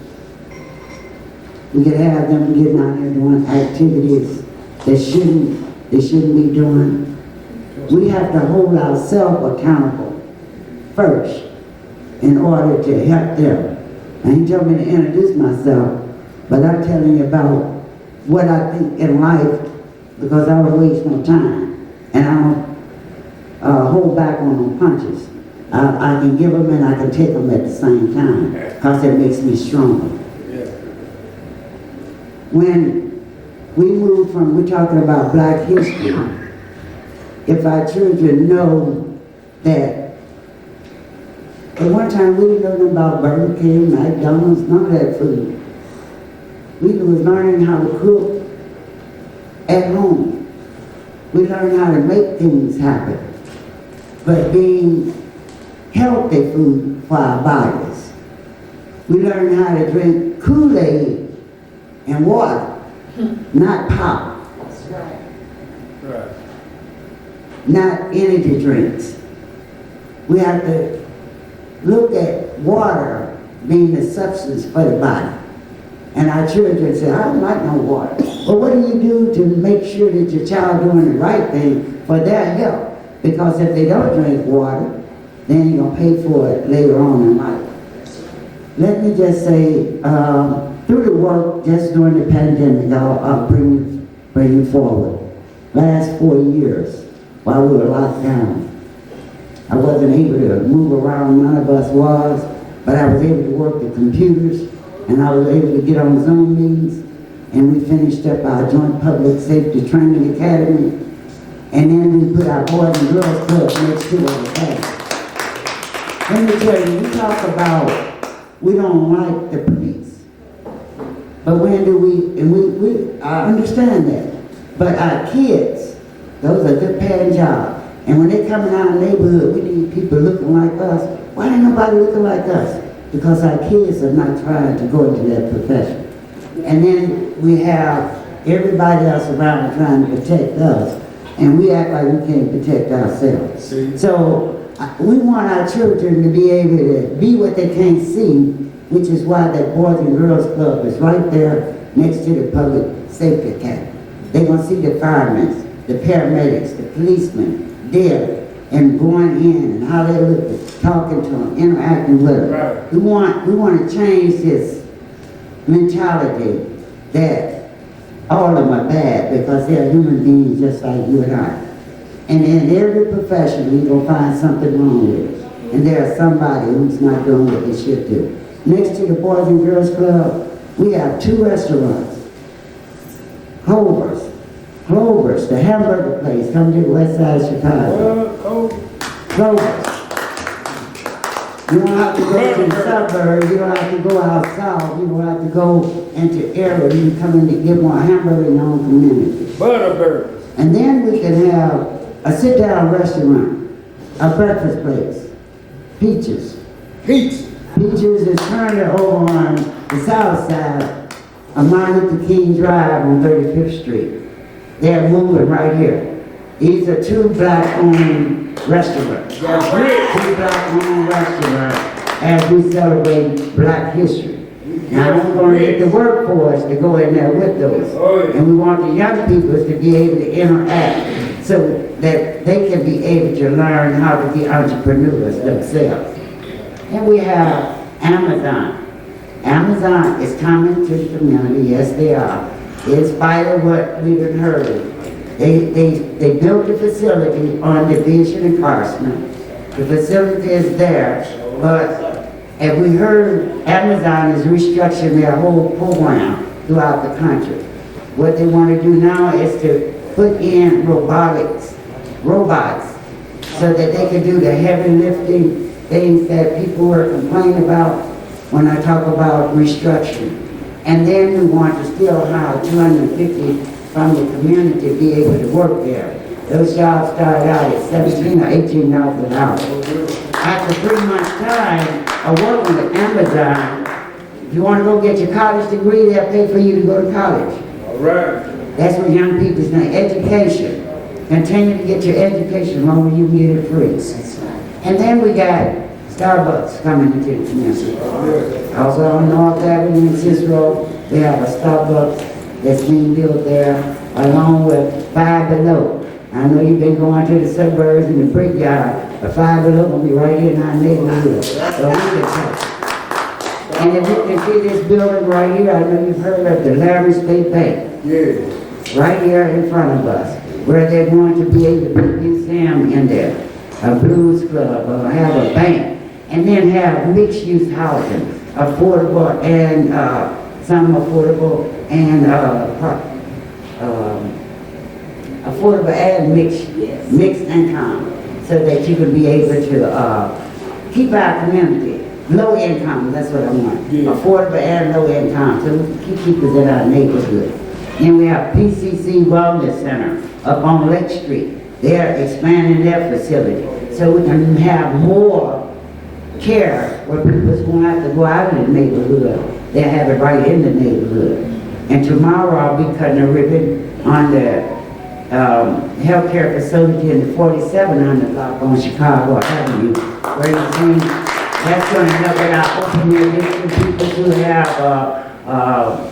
We could have them getting out there doing activities they shouldn't be doing. We have to hold ourselves accountable first in order to help them. And he told me to introduce myself, but I'm telling you about what I think in life, because I don't waste no time. And I don't hold back on no punches. I can give them and I can take them at the same time, because it makes me stronger. Yeah. When we move from, we're talking about black history, if our children know that at one time we didn't know nothing about Burger King, McDonald's, none of that food. We was learning how to cook at home. We learned how to make things happen. But being healthy food for our bodies. We learned how to drink Kool-Aid and water, not pop. That's right. Right. Not energy drinks. We have to look at water being the substance for the body. And our children say, I don't like no water. But what do you do to make sure that your child doing the right thing for their health? Because if they don't drink water, then you're going to pay for it later on in life. Let me just say, through the work just during the pandemic, I'll bring it forward. Last 4 years, while we were locked down, I wasn't able to move around, none of us was, but I was able to work the computers, and I was able to get on Zoom meetings, and we finished up our Joint Public Safety Training Academy, and then we put our Boys and Girls Club next to the academy. Let me tell you, we talk about we don't like the police, but when do we, and I understand that, but our kids, those are good paying jobs, and when they come in our neighborhood, we need people looking like us. Why ain't nobody looking like us? Because our kids are not trying to go into that profession. And then we have everybody else around trying to protect us, and we act like we can't protect ourselves. See? So we want our children to be able to be what they can't see, which is why that Boys and Girls Club is right there next to the Public Safety Academy. They're gonna see the firemen, the paramedics, the policemen there, and going in and how they look, talking to them, interacting with them. Right. We want to change this mentality that all of them are bad because they're human beings just like you and I. And in every profession, you're going to find something wrong with it. And there's somebody who's not doing what they should do. Next to the Boys and Girls Club, we have 2 restaurants. Clover's, the hamburger place, come to the west side of Chicago. Clover's. You don't have to go to the suburbs, you don't have to go out south, you don't have to go into area, you can come in to get more hamburger in your own community. Butterburger. And then we can have a sit-down restaurant, a breakfast place, Peaches. Pizza. Peaches is currently over on the south side of Martin Luther King Drive on 35th Street. They're moving right here. These are 2 black-owned restaurants. That's great. 2 black-owned restaurants as we celebrate Black history. Now we're going to get the workforce to go in there with those. Oh, yeah. And we want the young people to be able to interact so that they can be able to learn how to be entrepreneurs themselves. And we have Amazon. Amazon is coming to the community, yes they are. In spite of what we've been heard. They built the facility on Division and Carson. The facility is there, but as we heard, Amazon is restructuring their whole program throughout the country. What they want to do now is to put in robots, so that they can do the heavy lifting things that people were complaining about when I talk about restructuring. And then we want to still hire 250 from the community to be able to work there. Those jobs started out at $17 or $18 an hour. After 3 months' time of working with Amazon, if you want to go get your college degree, they'll pay for you to go to college. All right. That's what young people say, education. Continue to get your education as long as you can get it free. And then we got Starbucks coming into the community. Also on North Avenue in Cicero, we have a Starbucks that's being built there, along with Five Below. I know you've been going to the suburbs and the brickyard, but Five Below will be right here in our neighborhood. So we can talk. And if you can see this building right here, I know you've heard of the Laramie State Bank. Yeah. Right here in front of us, where they're going to be able to put a museum in there, a blues club, or have a bank, and then have mixed-use housing, affordable and some affordable and affordable and mixed income, so that you can be able to keep our community low income. That's what I want. Yeah. Affordable and low income, so we can keep people in our neighborhood. And we have PCC Wellness Center up on Lake Street. They're expanding their facility so we can have more care where people won't have to go out in the neighborhood. They'll have it right in the neighborhood. And tomorrow I'll be cutting a ribbon on the healthcare facility in the 4700 block on Chicago Avenue. Where you see that's going to help it out, open their district. People who have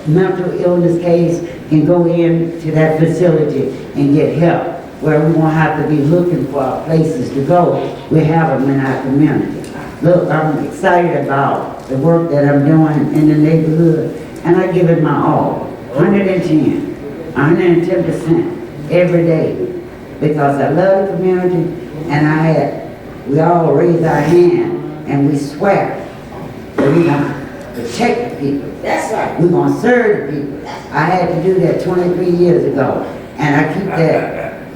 mental illness case can go into that facility and get help, where we won't have to be looking for places to go. We have them in our community. Look, I'm excited about the work that I'm doing in the neighborhood, and I give it my all, 110% every day, because I love the community, and we all raise our hand and we swear that we're going to protect the people. That's right. We're going to serve the people. I had to do that 23 years ago, and I keep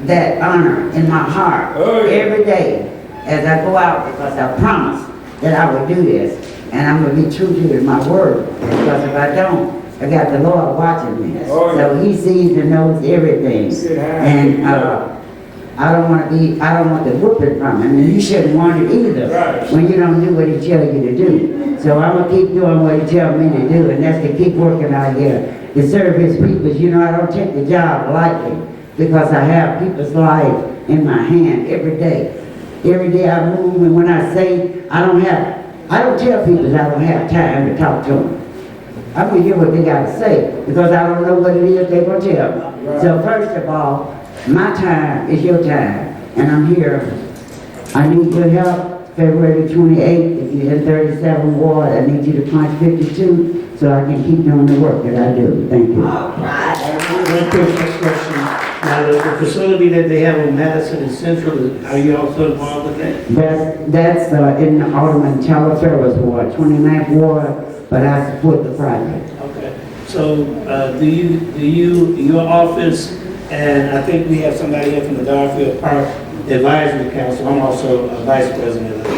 that honor in my heart every day as I go out, because I promised that I would do this, and I'm going to be true to my word, because if I don't, I got the Lord watching me. So he sees and knows everything. And I don't want the whooping from him, and you shouldn't want it either when you don't do what he tells you to do. So I'm going to keep doing what he tells me to do, and that's to keep working out here to serve his people. You know, I don't take the job lightly, because I have people's life in my hand every day. Every day I move, and when I say I don't tell people that I don't have time to talk to them. I'm gonna hear what they got to say, because I don't know what it is they're gonna tell me. So first of all, my time is your time, and I'm here. I need your help. February 28th, if you're in 37 Ward, I need you to punch 52 so I can keep doing the work that I do. Thank you. One quick question. Now, the facility that they have on Madison and Central, are you also involved with that? That's in the Alderman Talaferro's Ward, 29th Ward, but I support the project. Okay. So, your office, and I think we have somebody here from the Garfield Park Advisory Council. I'm also a vice president of the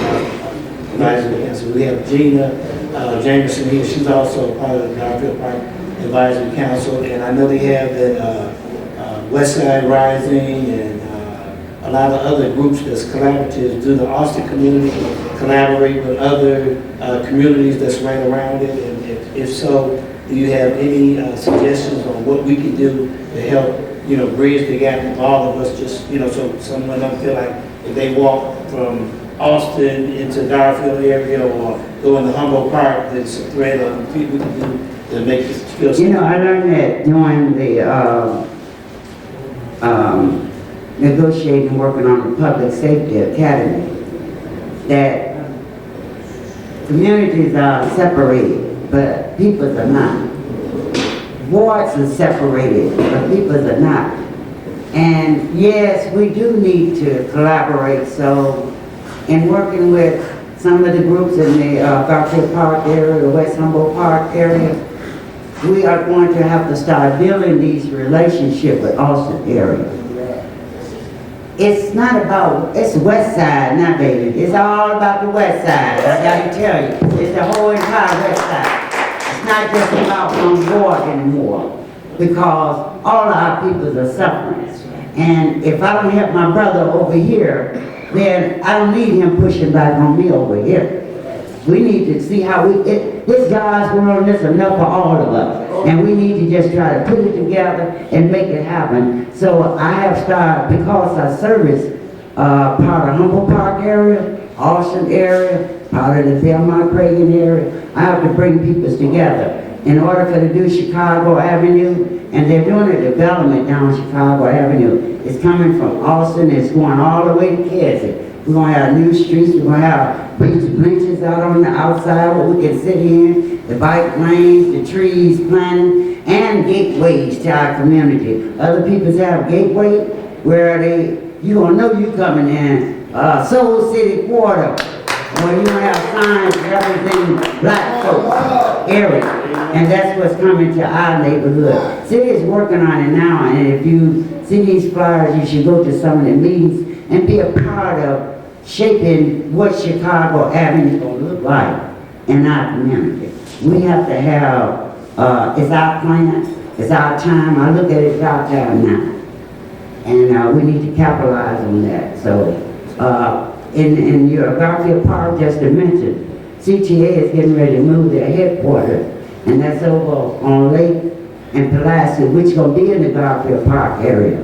Advisory Council. We have Gina Jamerson here. She's also part of the Garfield Park Advisory Council. And I know they have that West Side Rising and a lot of other groups that's collaborative. Do the Austin community collaborate with other communities that's right around it? And if so, do you have any suggestions on what we can do to help, bridge the gap of all of us, just, so someone don't feel like if they walk from Austin into Garfield area or go into Humboldt Park, there's a thread of people we can do to make this feel safe. I learned that during the negotiating, working on the Public Safety Academy, that communities are separated, but peoples are not. Wards are separated, but peoples are not. And yes, we do need to collaborate. So in working with some of the groups in the Garfield Park area, the West Humboldt Park area, we are going to have to start building these relationships with Austin area. It's not about, it's the west side now, baby. It's all about the west side, I gotta tell you. It's the whole entire west side. It's not just about one ward anymore, because all our peoples are suffering. And if I don't help my brother over here, then I don't need him pushing back on me over here. We need to see how this God's world, this is enough for all of us. And we need to just try to put it together and make it happen. So I have started, because I service part of Humboldt Park area, Austin area, part of the Belmont Cragen area, I have to bring peoples together. In order for to do Chicago Avenue, and they're doing a development down Chicago Avenue. It's coming from Austin, it's going all the way to Keswick. We're going to have new streets, we're going to have benches out on the outside where we can sit in, the bike lanes, the trees planted, and gateways to our community. Other people have gateway where you're going to know you coming in, Soul City Quarter, where you're going to have signs representing black folks area. And that's what's coming to our neighborhood. City is working on it now, and if you see these flyers, you should go to some of the meetings and be a part of shaping what Chicago Avenue is going to look like in our community. We have to have, it's our plan, it's our time. I look at it as our time now. And we need to capitalize on that. So in your Garfield Park, just to mention, CTA is getting ready to move their headquarters, and that's over on Lake and Pulaski, which is going to be in the Garfield Park area.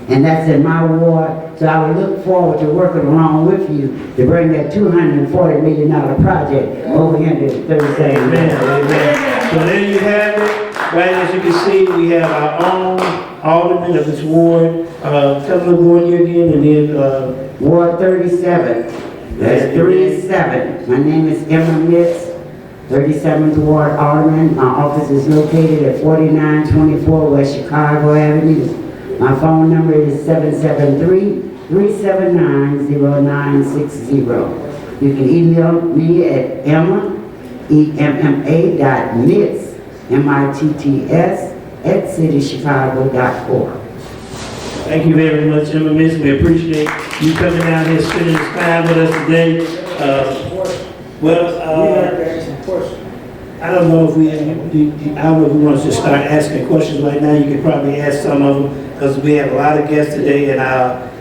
And that's in my ward, so I would look forward to working along with you to bring that $240 million project over here to 37. Amen, amen. So there you have it. Right, as you can see, we have our own alderman of this ward. Tell them the board here again, and then Ward 37. That's 37. My name is Emma Mitz, 37th Ward Alderman. My office is located at 4924 West Chicago Avenue. My phone number is 773-379-0960. You can email me at emma.mitts, M-I-T-T-S, @citychicago.org. thank you very much, Emma Miss. We appreciate you coming down here, spending this time with us today. I don't know if we want to just start asking questions right now. You could probably ask some of them, because we have a lot of guests today, and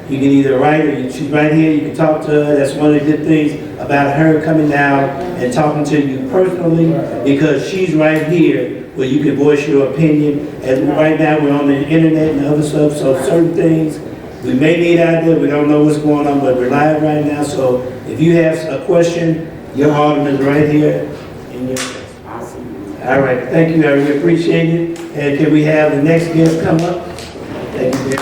you can either write or she's right here. You can talk to her. That's one of the good things about her coming down and talking to you personally, because she's right here where you can voice your opinion. And right now we're on the internet and other stuff, so certain things We may need idea, we don't know what's going on, but we're live right now, so if you have a question, your alderman is right here in your face. Awesome. All right, thank you, I really appreciate it. And can we have the next guest come up? Thank you, Mayor.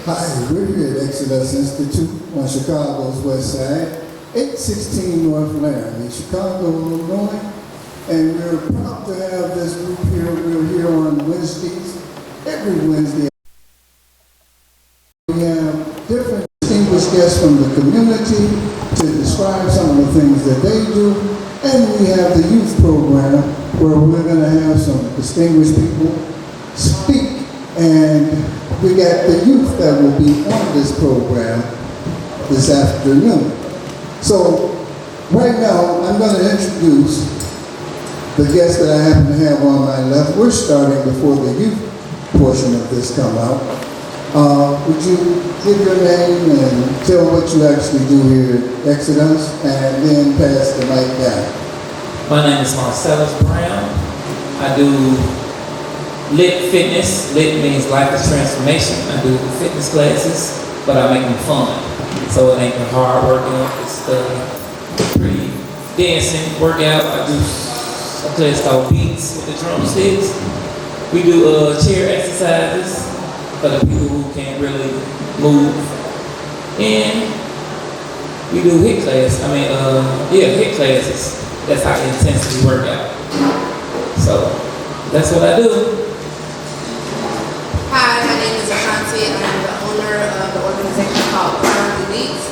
Hi, we're here at Exodus Institute on Chicago's west side, 816 North Laramie, Chicago, Illinois. And we're proud to have this group here. We're here on Wednesdays, every Wednesday. We have different distinguished guests from the community to describe some of the things that they do. And we have the youth program where we're going to have some distinguished people speak. And we got the youth that will be on this program this afternoon. So right now, I'm going to introduce the guests that I happen to have on my left. We're starting before the youth portion of this come out. Would you give your name and tell what you actually do here at Exodus, and then pass the mic down? My name is Marcellus Brown. I do LIT fitness. LIT means life is transformation. I do fitness classes, but I make them fun. So it ain't the hard workout. It's the pretty dancing workout. I do a class called beats with the drumsticks. We do chair exercises for the people who can't really move. And we do HIIT class. HIIT classes. That's how intensity work out. So that's what I do. Hi, my name is Ashanti and I'm the owner of the organization called T.R.I.P.S.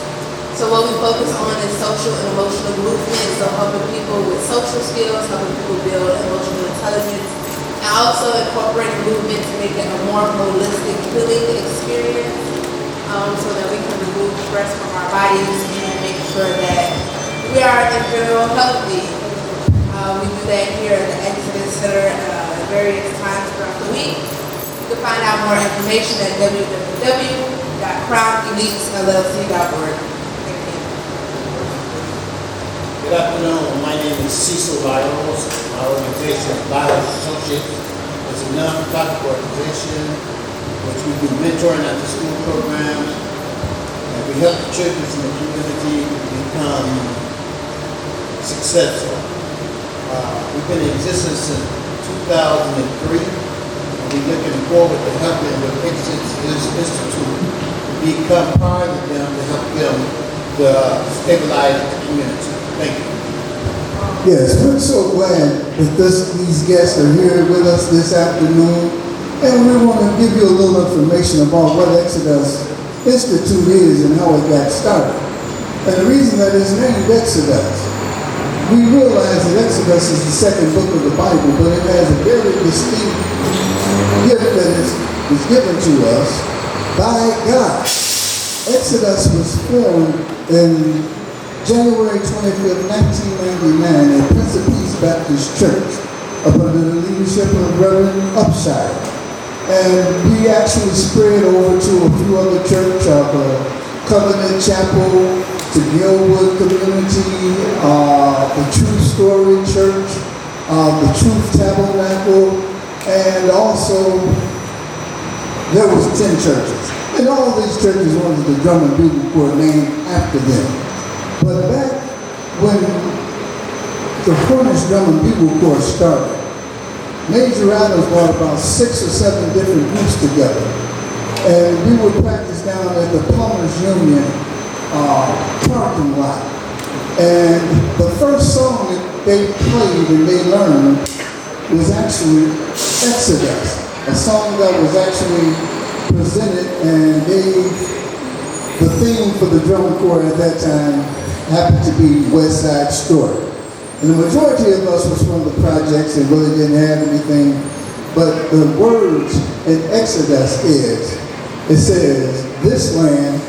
So what we focus on is social and emotional movement, so helping people with social skills, helping people build emotional intelligence, and also incorporating movement to make it a more holistic healing experience, so that we can remove stress from our bodies and make sure that we are in general healthy. We do that here at the Exodus Center at various times throughout the week. You can find out more information at www.crownelitesllc.org. Thank you. Good afternoon. My name is Cecil Biles. My organization is Biles Associates. It's a non-profit organization which we do mentoring after school programs, and we help the churches in the community become successful. We've been in existence since 2003. We're looking forward to helping the Exodus Institute become part of them to help them to stabilize the community. Thank you. Yes, we're so glad that these guests are here with us this afternoon. And we want to give you a little information about what Exodus Institute is and how it got started. And the reason that it's named Exodus, we realize that Exodus is the second book of the Bible, but it has a very distinct gift that is given to us by God. Exodus was formed in January 25th, 1999 at Prince of Peace Baptist Church under the leadership of Reverend Upside. And we actually spread over to a few other churches, Covenant Chapel, to Gilwood Community, the True Story Church, the Truth Tabernacle, and also there was 10 churches. And all of these churches wanted the drum and bugle corps named after them. But back when the Cornish Drum and Bugle Corps started, Major Adams brought about 6 or 7 different groups together. And we would practice down at the Plumbers Union parking lot. And the first song that they played and they learned was actually Exodus, a song that was actually presented, and the theme for the drum corps at that time happened to be West Side Story. And the majority of us was from the projects and really didn't have anything, but the words in Exodus it says, this land,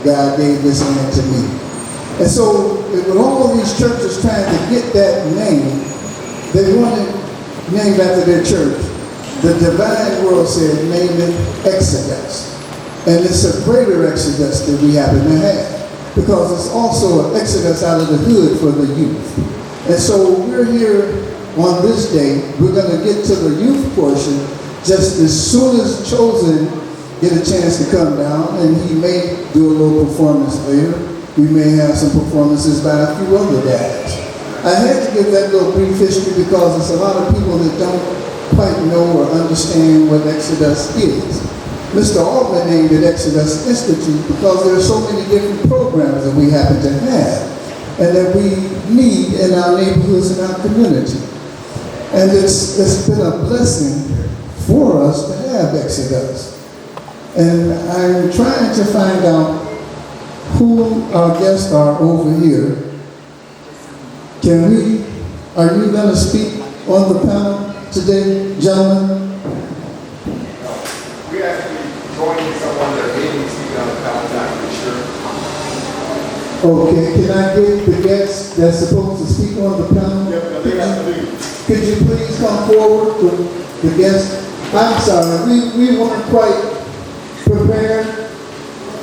God gave this land to me. And so with all of these churches trying to get that name, they wanted named after their church. The divine world said, name it Exodus. And it's a greater Exodus that we happen to have, because it's also an Exodus out of the hood for the youth. And so we're here on this day. We're going to get to the youth portion just as soon as Chosen get a chance to come down, and he may do a little performance later. We may have some performances by a few other dads. I had to give that little brief history because there's a lot of people that don't quite know or understand what Exodus is. Mr. Altman named it Exodus Institute because there are so many different programs that we happen to have and that we need in our neighborhoods and our community. And it's been a blessing for us to have Exodus. And I'm trying to find out who our guests are over here. Are you going to speak on the panel today, gentlemen? We actually joined someone that may be speaking on the panel, not really sure. Okay, can I get the guests that's supposed to speak on the panel? Yep, they have to leave. Could you please come forward with the guests? I'm sorry, we weren't quite prepared,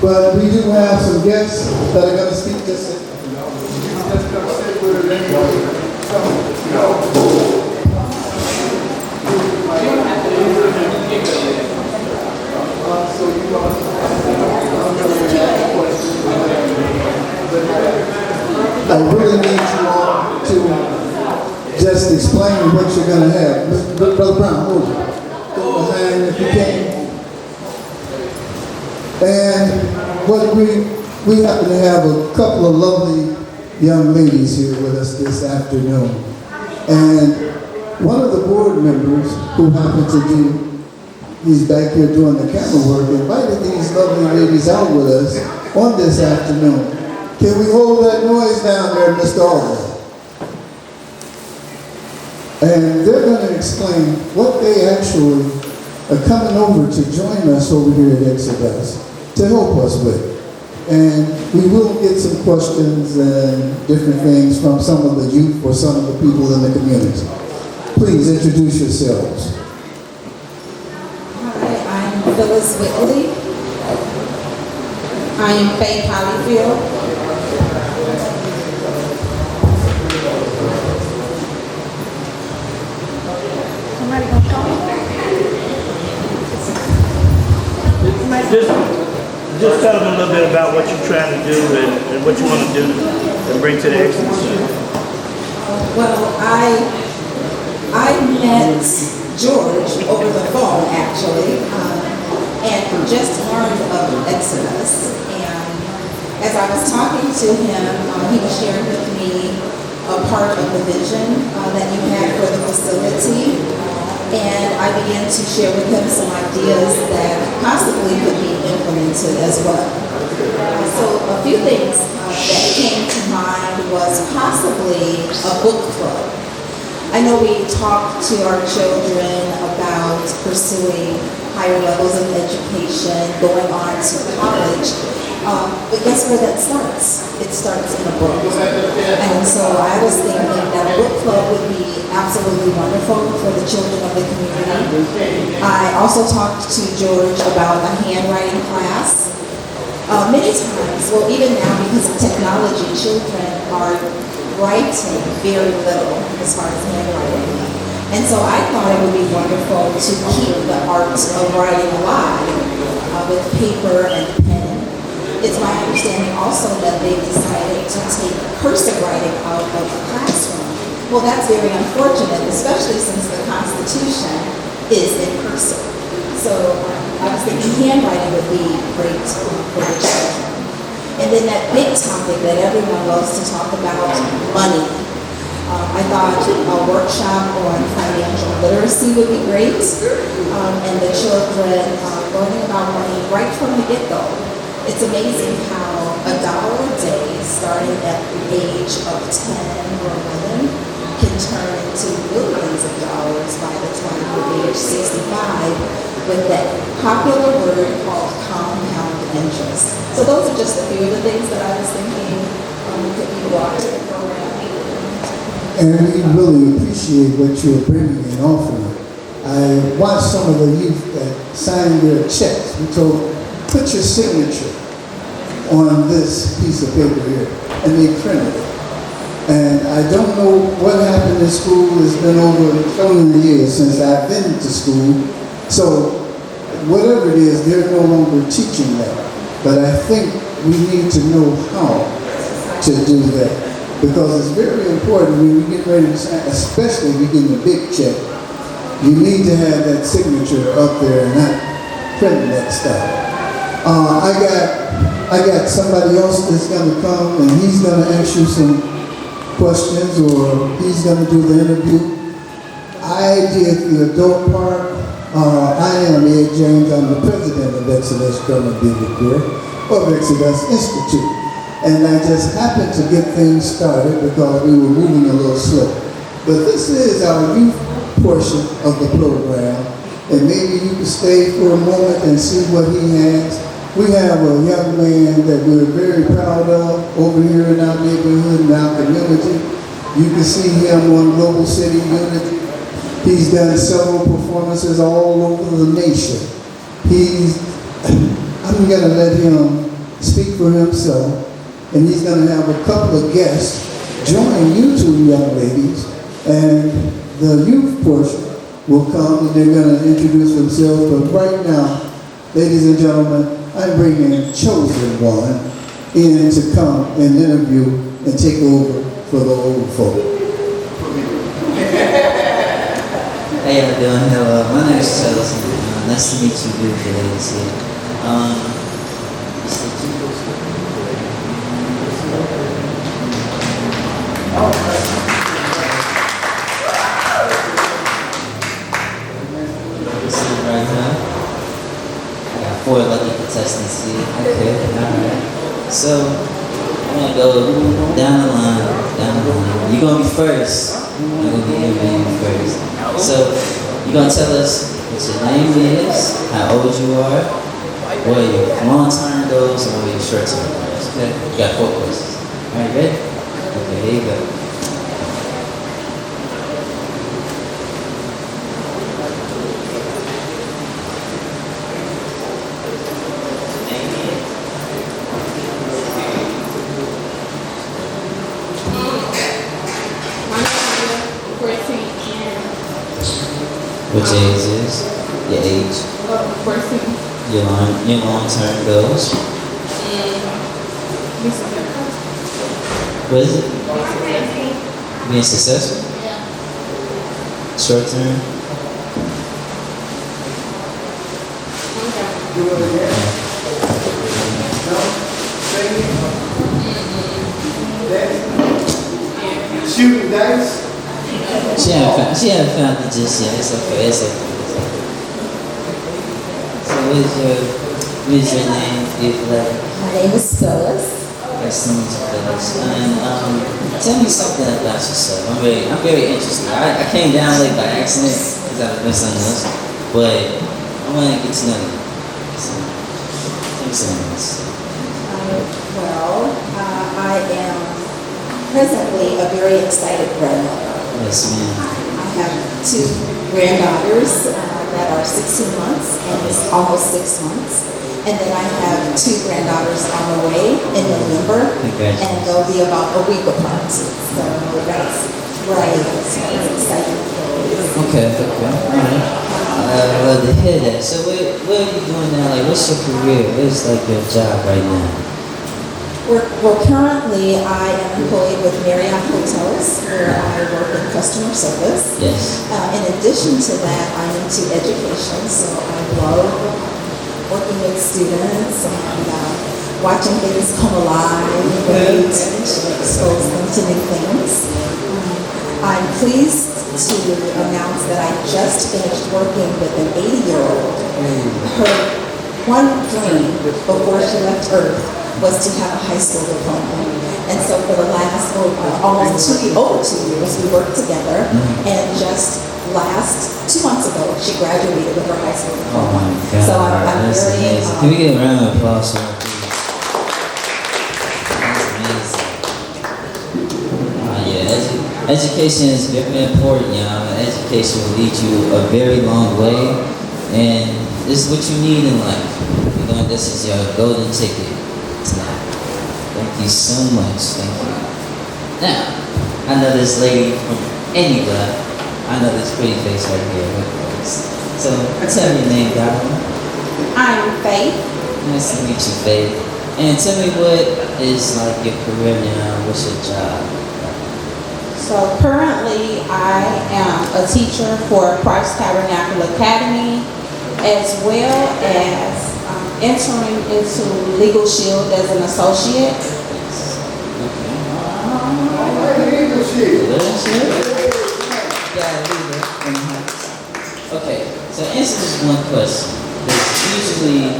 but we do have some guests that are going to speak just a I really need you all to just explain what you're going to have. Brother Brown, hold it. Go behind if you can. And what we happen to have a couple of lovely young ladies here with us this afternoon. And one of the board members who happened to be, he's back here doing the camera work, invited these lovely ladies out with us on this afternoon. Can we hold that noise down there, Mr. Alden? And they're going to explain what they actually are coming over to join us over here at Exodus to help us with. And we will get some questions and different things from some of the youth or some of the people in the community. Please introduce yourselves. Hi, I'm Phyllis Whitley. I am Faye Hollyfield. Somebody gonna show Just tell them a little bit about what you're trying to do and what you want to do and bring to the Exodus. Well, I met George over the phone actually, and just learned of Exodus. And as I was talking to him, he was sharing with me a part of the vision that you had for the facility. And I began to share with him some ideas that possibly could be implemented as well. So a few things that came to mind was possibly a book club. I know we talk to our children about pursuing higher levels of education, going on to college, but guess where that starts? It starts in a book. And so I was thinking that a book club would be absolutely wonderful for the children of the community. I also talked to George about a handwriting class. Many times, well even now because of technology, children are writing very little as far as handwriting. And so I thought it would be wonderful to keep the art of writing alive with paper and pen. It's my understanding also that they decided to take cursive writing out of the classroom. Well, that's very unfortunate, especially since the Constitution is in cursive. So I was thinking handwriting would be great for the children. And then that big topic that everyone loves to talk about, money. I thought a workshop on financial literacy would be great, and the children learning about money right from the get-go. It's amazing how $1 a day, starting at the age of 10 or 11, can turn into millions of dollars by the time you're age 65 with that popular word called compound interest. So those are just a few of the things that I was thinking could be brought to the program. And we really appreciate what you're bringing and offering. I watched some of the youth that signed their checks. We told them, put your signature on this piece of paper here, and they printed it. And I don't know what happened in school. It's been over so many years since I've been to school. So whatever it is, they're no longer teaching that. But I think we need to know how to do that, because it's very important when we get ready to sign, especially if you're getting a big check. You need to have that signature up there and not printing that stuff. I got somebody else that's going to come and he's going to ask you some questions, or he's going to do the interview. I did the adult part. I am Ed James. I'm the president of Exodus Drum and Bugle Corps of Exodus Institute. And I just happened to get things started because we were moving a little slow. But this is our youth portion of the program. And maybe you can stay for a moment and see what he has. We have a young man that we're very proud of over here in our neighborhood and our community. You can see him on Global City Unity. He's done several performances all over the nation. I'm going to let him speak for himself, and he's going to have a couple of guests join you two young ladies, and the youth portion will come and they're going to introduce themselves. But right now, ladies and gentlemen, I'm bringing Chosen One in to come and interview and take over for the old folk. Hey, how you doing? Hello, my name is Chosen. Nice to meet you, beautiful ladies here. Right now, I got 4 lucky contestants here. Okay, alright. So, I'm gonna go down the line. You're gonna be first. I'm gonna be interviewing you first. So, you're gonna tell us what your name is, how old you are, where your long-term goals, and where your short-term goals. Okay? You got 4 questions. Alright, ready? Okay, here you go. What your age is, your age, 14. your long-term goals. What is it? Being successful? Short-term? Shooting dice? She haven't found it just yet. It's okay. It's okay. So what is your name? My name is Phyllis. Nice to meet you, Phyllis. And tell me something about yourself. I'm very interested. I came down late by accident because I was doing something else, but I want to get to know you. So tell me something else. I am presently a very excited grandmother. Yes, ma'am. I have 2 granddaughters that are 16 months and is almost 6 months. And then I have 2 granddaughters on the way in November, and they'll be about a week apart. So that's right. So it's exciting. Okay. All right. I love to hear that. So what are you doing now? Like, what's your career? What's like your job right now? Well, currently I am employed with Marriott Hotels, where I work in customer service. Yes. In addition to that, I'm into education, so I love working with students and watching things come alive and expose them to new things. I'm pleased to announce that I just finished working with an 80-year-old. Her one dream before she left Earth was to have a high school diploma. And so for the last almost over 2 years, we worked together. And just 2 months ago, she graduated with her high school diploma. Oh my God. So I'm That's very... amazing. Can we get a round of applause for her, please? That's amazing. Yeah, education is very important, y'all. Education will lead you a very long way. And this is what you need in life. You know, this is your golden ticket. Thank you so much. Thank you. Now, I know this lady from anywhere. I know this pretty face right here. So, tell me your name, darling. I am Faith. Nice to meet you, Faith. And tell me what is like your career now? What's your job? So currently I am a teacher for Christ Tabernacle Academy, as well as entering into Legal Shield as an associate. Okay, so answer this one question. Because usually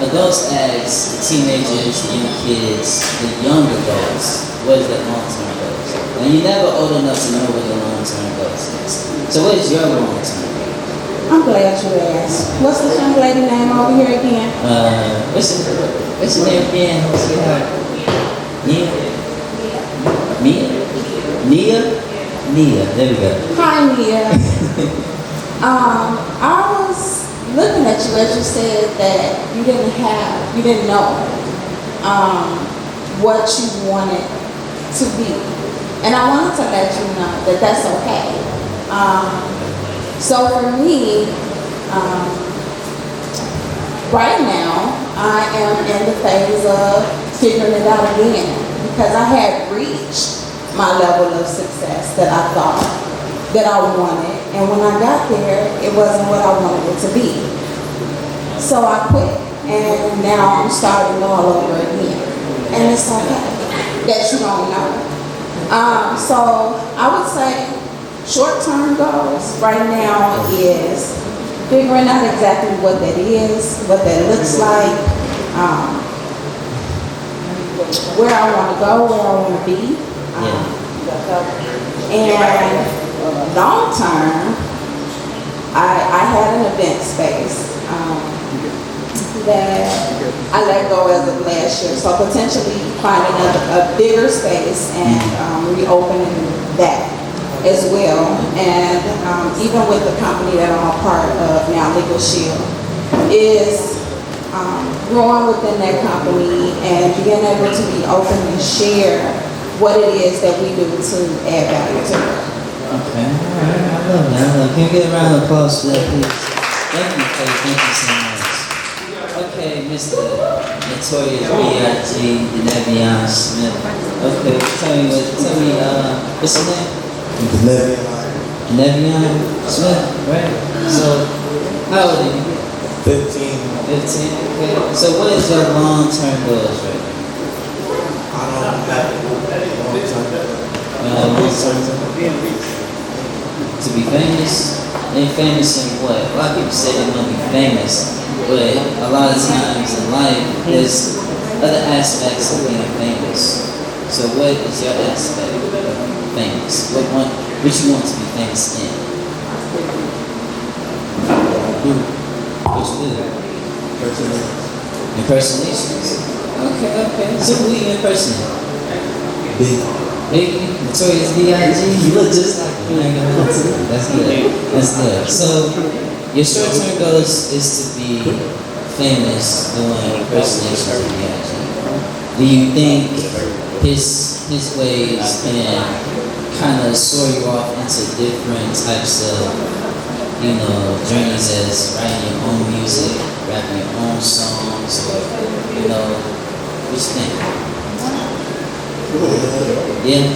adults ask the teenagers, the young kids, the young adults, what is their long-term goals? And you're never old enough to know what the long-term goals is. So what is your long-term goal? I'm glad you asked. What's the young lady name over here again? What's your name again? What's your Nia? Nia? Nia, there we go. Hi, Nia. I was looking at you as you said that you didn't know what you wanted to be. And I wanted to let you know that that's okay. So for me, right now, I am in the phase of figuring it out again because I had reached my level of success that I thought that I wanted. And when I got there, it wasn't what I wanted it to be. So I quit. And now I'm starting all over again. And it's okay that you don't know. So I would say short-term goals right now is figuring out exactly what that is, what that looks like, where I want to go, where I want to be. And long-term, I had an event space that I let go as of last year. So potentially finding a bigger space and reopening that as well. And even with the company that I'm a part of now, Legal Shield, is growing within that company and being able to be open and share what it is that we do to add value to it. Okay, all right, I love that. Can you get a round of applause for that, please? Thank you, Faith. Thank you so much. Okay, Mr. Notorious B.I.G. Denevion Smith. Okay, tell me, what's your name? Denevion Smith, right? So, how old are you? 15. 15, okay. So what is your long-term goals right now? I don't have To be famous? And famous in what? A lot of people say they want to be famous, but a lot of times in life, there's other aspects of being famous. So what is your aspect of famous? What you want to be famous in? What you do? Impersonations. Okay. So who you impersonate? Biggie, Notorious B.I.G. You look just like him. That's good. So your short-term goal is to be famous doing impersonations of B.I.G. Do you think his ways can kind of soar you off into different types of, journeys as writing your own music, rapping your own songs, or, what you think? Yeah?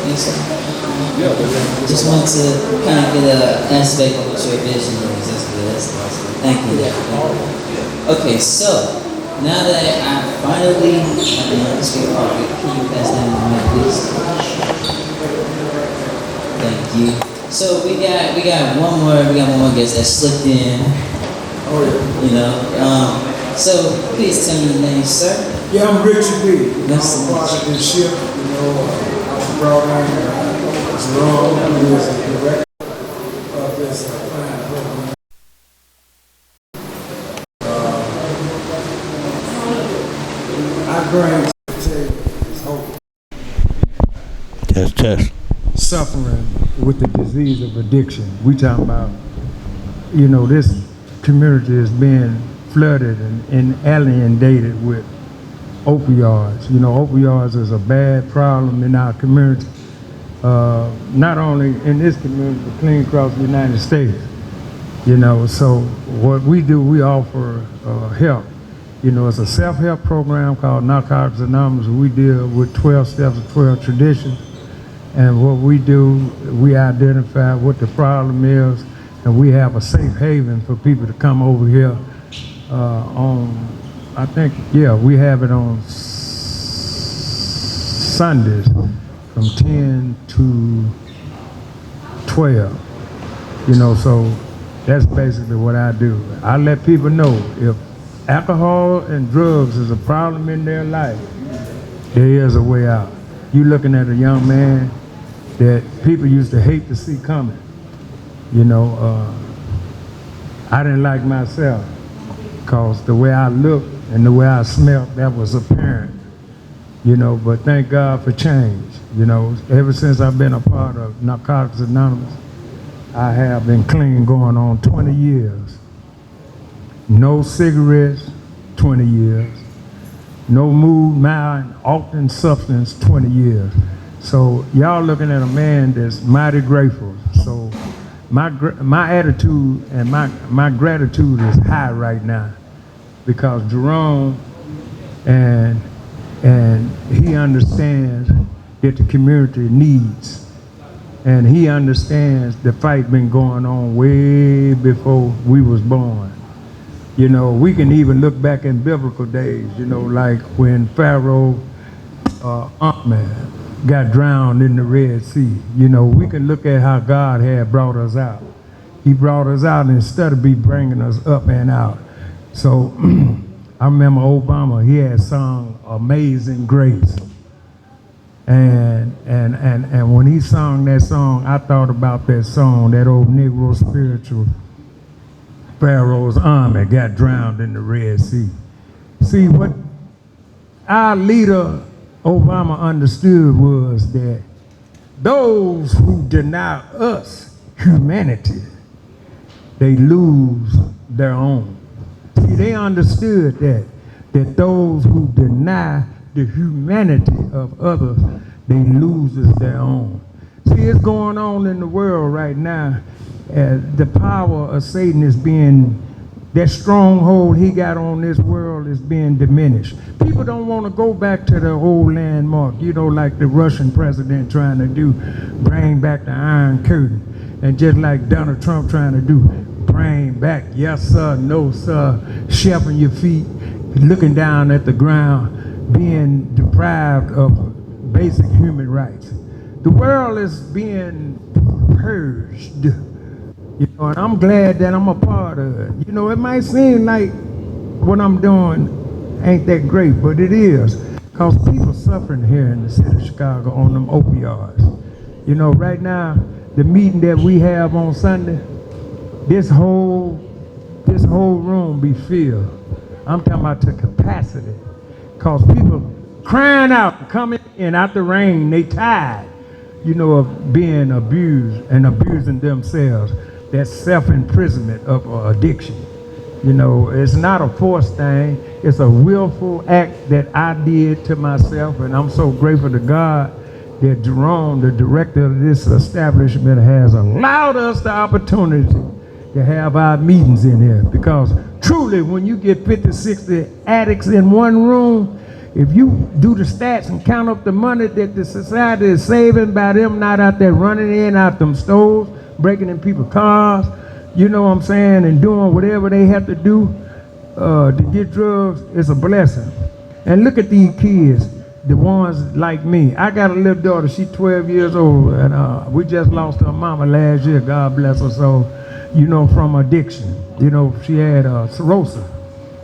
Think so? Just want to kind of get an aspect of what your vision is. That's good. That's awesome. Thank you. Okay, so now that I finally speak about can you pass down the mic, please? Thank you. So we got one more guest that slipped in. So please tell me your name, sir. Yeah, I'm Richard B. Nice I'm part of this ship. I was brought in Jerome, who is the director of this fine program. I bring to the table is hope. Test. Suffering with the disease of addiction. We talking about, this community is being flooded and alienated with opioids. Opioids is a bad problem in our community, not only in this community, but clean across the United States. You know, so what we do, we offer help. You know, it's a self-help program called Narcotics Anonymous. We deal with 12 steps of 12 traditions. And what we do, we identify what the problem is, and we have a safe haven for people to come over here I think, we have it on Sundays from 10 to 12. You know, so that's basically what I do. I let people know if alcohol and drugs is a problem in their life, there is a way out. You looking at a young man that people used to hate to see coming. You know, I didn't like myself because the way I looked and the way I smelled, that was apparent. You know, but thank God for change. You know, ever since I've been a part of Narcotics Anonymous, I have been clean going on 20 years. No cigarettes, 20 years. No mood, mind, altering substance, 20 years. So y'all looking at a man that's mighty grateful. So my attitude and my gratitude is high right now because Jerome and he understands that the community needs. And he understands the fight been going on way before we was born. You know, we can even look back in biblical days, you know, like when Pharaoh, Amen, got drowned in the Red Sea. You know, we can look at how God had brought us out. He brought us out instead of bringing us up and out. So I remember Obama, he had sung Amazing Grace. And when he sung that song, I thought about that song, that old Negro spiritual, Pharaoh's army got drowned in the Red Sea. See, what our leader, Obama, understood was that those who deny us humanity, they lose their own. See, they understood that those who deny the humanity of others, they loses their own. See, it's going on in the world right now. The power of Satan is being, that stronghold he got on this world is being diminished. People don't want to go back to the old landmark, you know, like the Russian president trying to do, bring back the Iron Curtain. And just like Donald Trump trying to do, bring back, yes sir, no sir, shuffling your feet, looking down at the ground, being deprived of basic human rights. The world is being purged, you know, and I'm glad that I'm a part of it. You know, it might seem like what I'm doing ain't that great, but it is, because people suffering here in the city of Chicago on them opioids. You know, right now, the meeting that we have on Sunday, this whole room be filled. I'm talking about the capacity. Because people crying out, coming in out the rain, they tired, you know, of being abused and abusing themselves. That self-imprisonment of addiction. You know, it's not a forced thing. It's a willful act that I did to myself, and I'm so grateful to God that Jerome, the director of this establishment, has allowed us the opportunity to have our meetings in here. Because truly, when you get 50, 60 addicts in one room, if you do the stats and count up the money that the society is saving by them not out there running in out them stores, breaking in people's cars, you know what I'm saying, and doing whatever they have to do to get drugs, it's a blessing. And look at these kids, the ones like me. I got a little daughter, she's 12 years old, and we just lost her mama last year, God bless her soul, you know, from addiction. You know, she had cirrhosis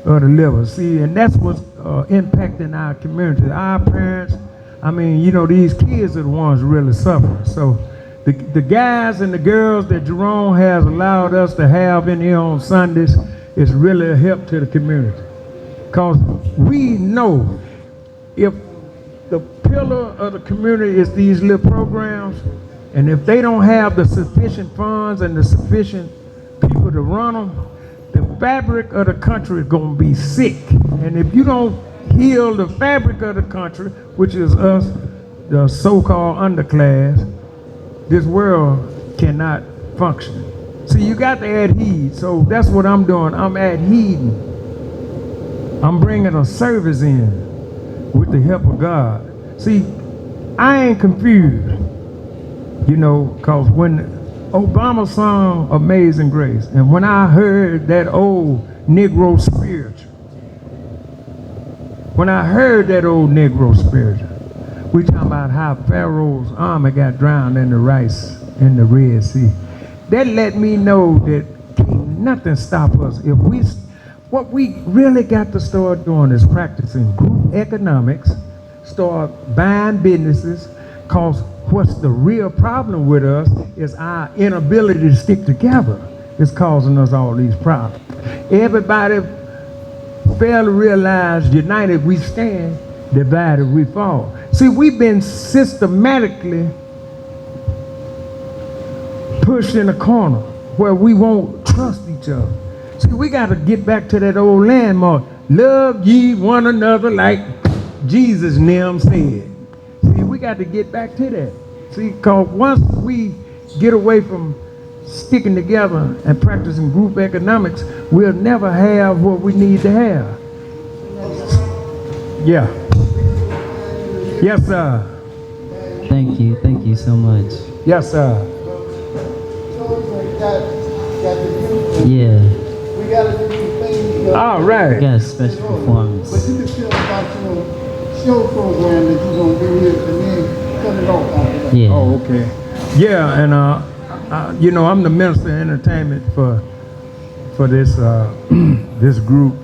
of the liver. See, and that's what's impacting our community. Our parents, I mean, you know, these kids are the ones really suffering. So the guys and the girls that Jerome has allowed us to have in here on Sundays is really a help to the community. Because we know if the pillar of the community is these little programs, and if they don't have the sufficient funds and the sufficient people to run them, the fabric of the country is going to be sick. And if you don't heal the fabric of the country, which is us, the so-called underclass, this world cannot function. See, you got to add heed. So that's what I'm doing. I'm adding heed. I'm bringing a service in with the help of God. See, I ain't confused, you know, because when Obama sung Amazing Grace, and when I heard that old Negro spiritual, we talking about how Pharaoh's army got drowned in the rice in the Red Sea. That let me know that can't nothing stop us. What we really got to start doing is practicing group economics, start buying businesses, cause what's the real problem with us is our inability to stick together is causing us all these problems. Everybody fail to realize united we stand, divided we fall. See, we've been systematically pushed in a corner where we won't trust each other. See, we got to get back to that old landmark. Love ye one another like Jesus and them said. See, we got to get back to that. See, because once we get away from sticking together and practicing group economics, we'll never have what we need to have. Yeah. Yes, sir. Thank you so much. Yes, sir. Yeah. We gotta do these things. All right. Got a special performance. But you can still got your show program that you're gonna do here and then cut it off after that. Yeah. Oh, okay. Yeah, and you know, I'm the minister of entertainment for this this group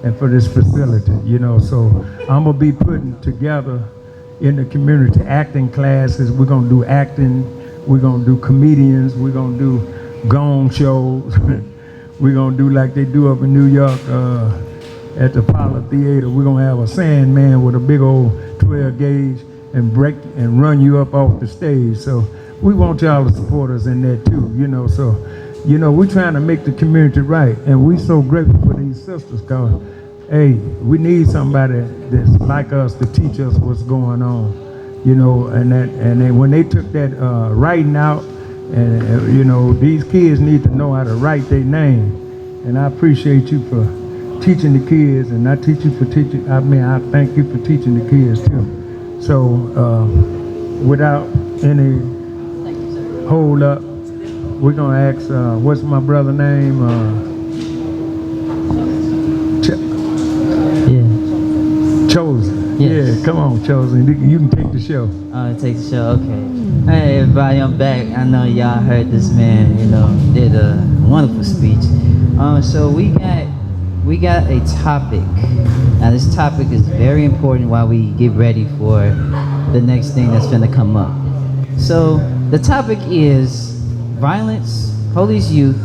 and for this facility. You know, so I'm gonna be putting together in the community acting classes. We're gonna do acting. We're gonna do comedians. We're gonna do gong shows. We're gonna do like they do up in New York at the Apollo Theater. We're gonna have a Sandman with a big old 12 gauge and break and run you up off the stage. So we want y'all to support us in that too, you know. So, you know, we're trying to make the community right, and we're so grateful for these sisters, cause hey, we need somebody that's like us to teach us what's going on, you know. And then when they took that writing out, and you know, these kids need to know how to write their name, and I appreciate you for teaching the kids, and I teach you for teaching. I mean, I thank you for teaching the kids too. So, without any hold up, we're gonna ask, what's my brother's name? Chosen. Yes. Yeah, come on, Chosen. You can take the show. Take the show, okay. Hey everybody, I'm back. I know y'all heard this man, you know, did a wonderful speech. So we got a topic. Now this topic is very important while we get ready for the next thing that's gonna come up. So the topic is violence, police, youth,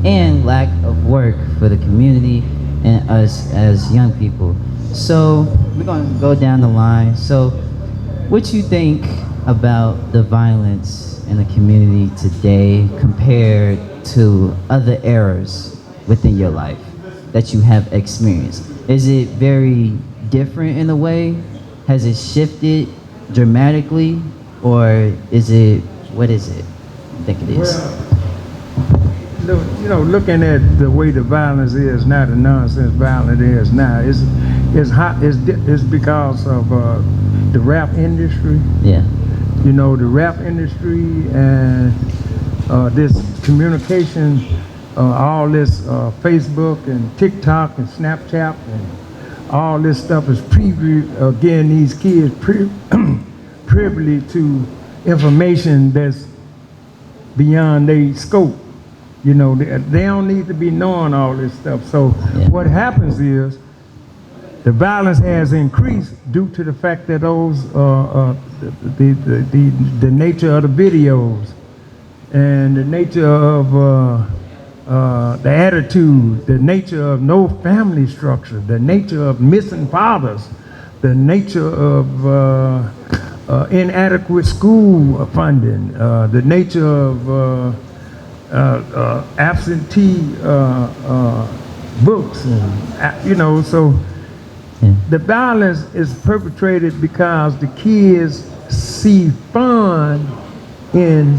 and lack of work for the community and us as young people. So we're gonna go down the line. So what you think about the violence in the community today compared to other eras within your life that you have experienced? Is it very different in a way? Has it shifted dramatically, or is it, what is it? I think it is. Well, you know, looking at the way the violence is now, the nonsense violence is now, it's because of the rap industry. Yeah. You know, the rap industry and this communication, all this Facebook and TikTok and Snapchat and all this stuff is again, these kids privy to information that's beyond their scope. You know, they don't need to be knowing all this stuff. So what happens is the violence has increased due to the fact that those the nature of the videos and the nature of the attitude, the nature of no family structure, the nature of missing fathers, the nature of inadequate school funding, the nature of absentee books, and you know, so the violence is perpetrated because the kids see fun in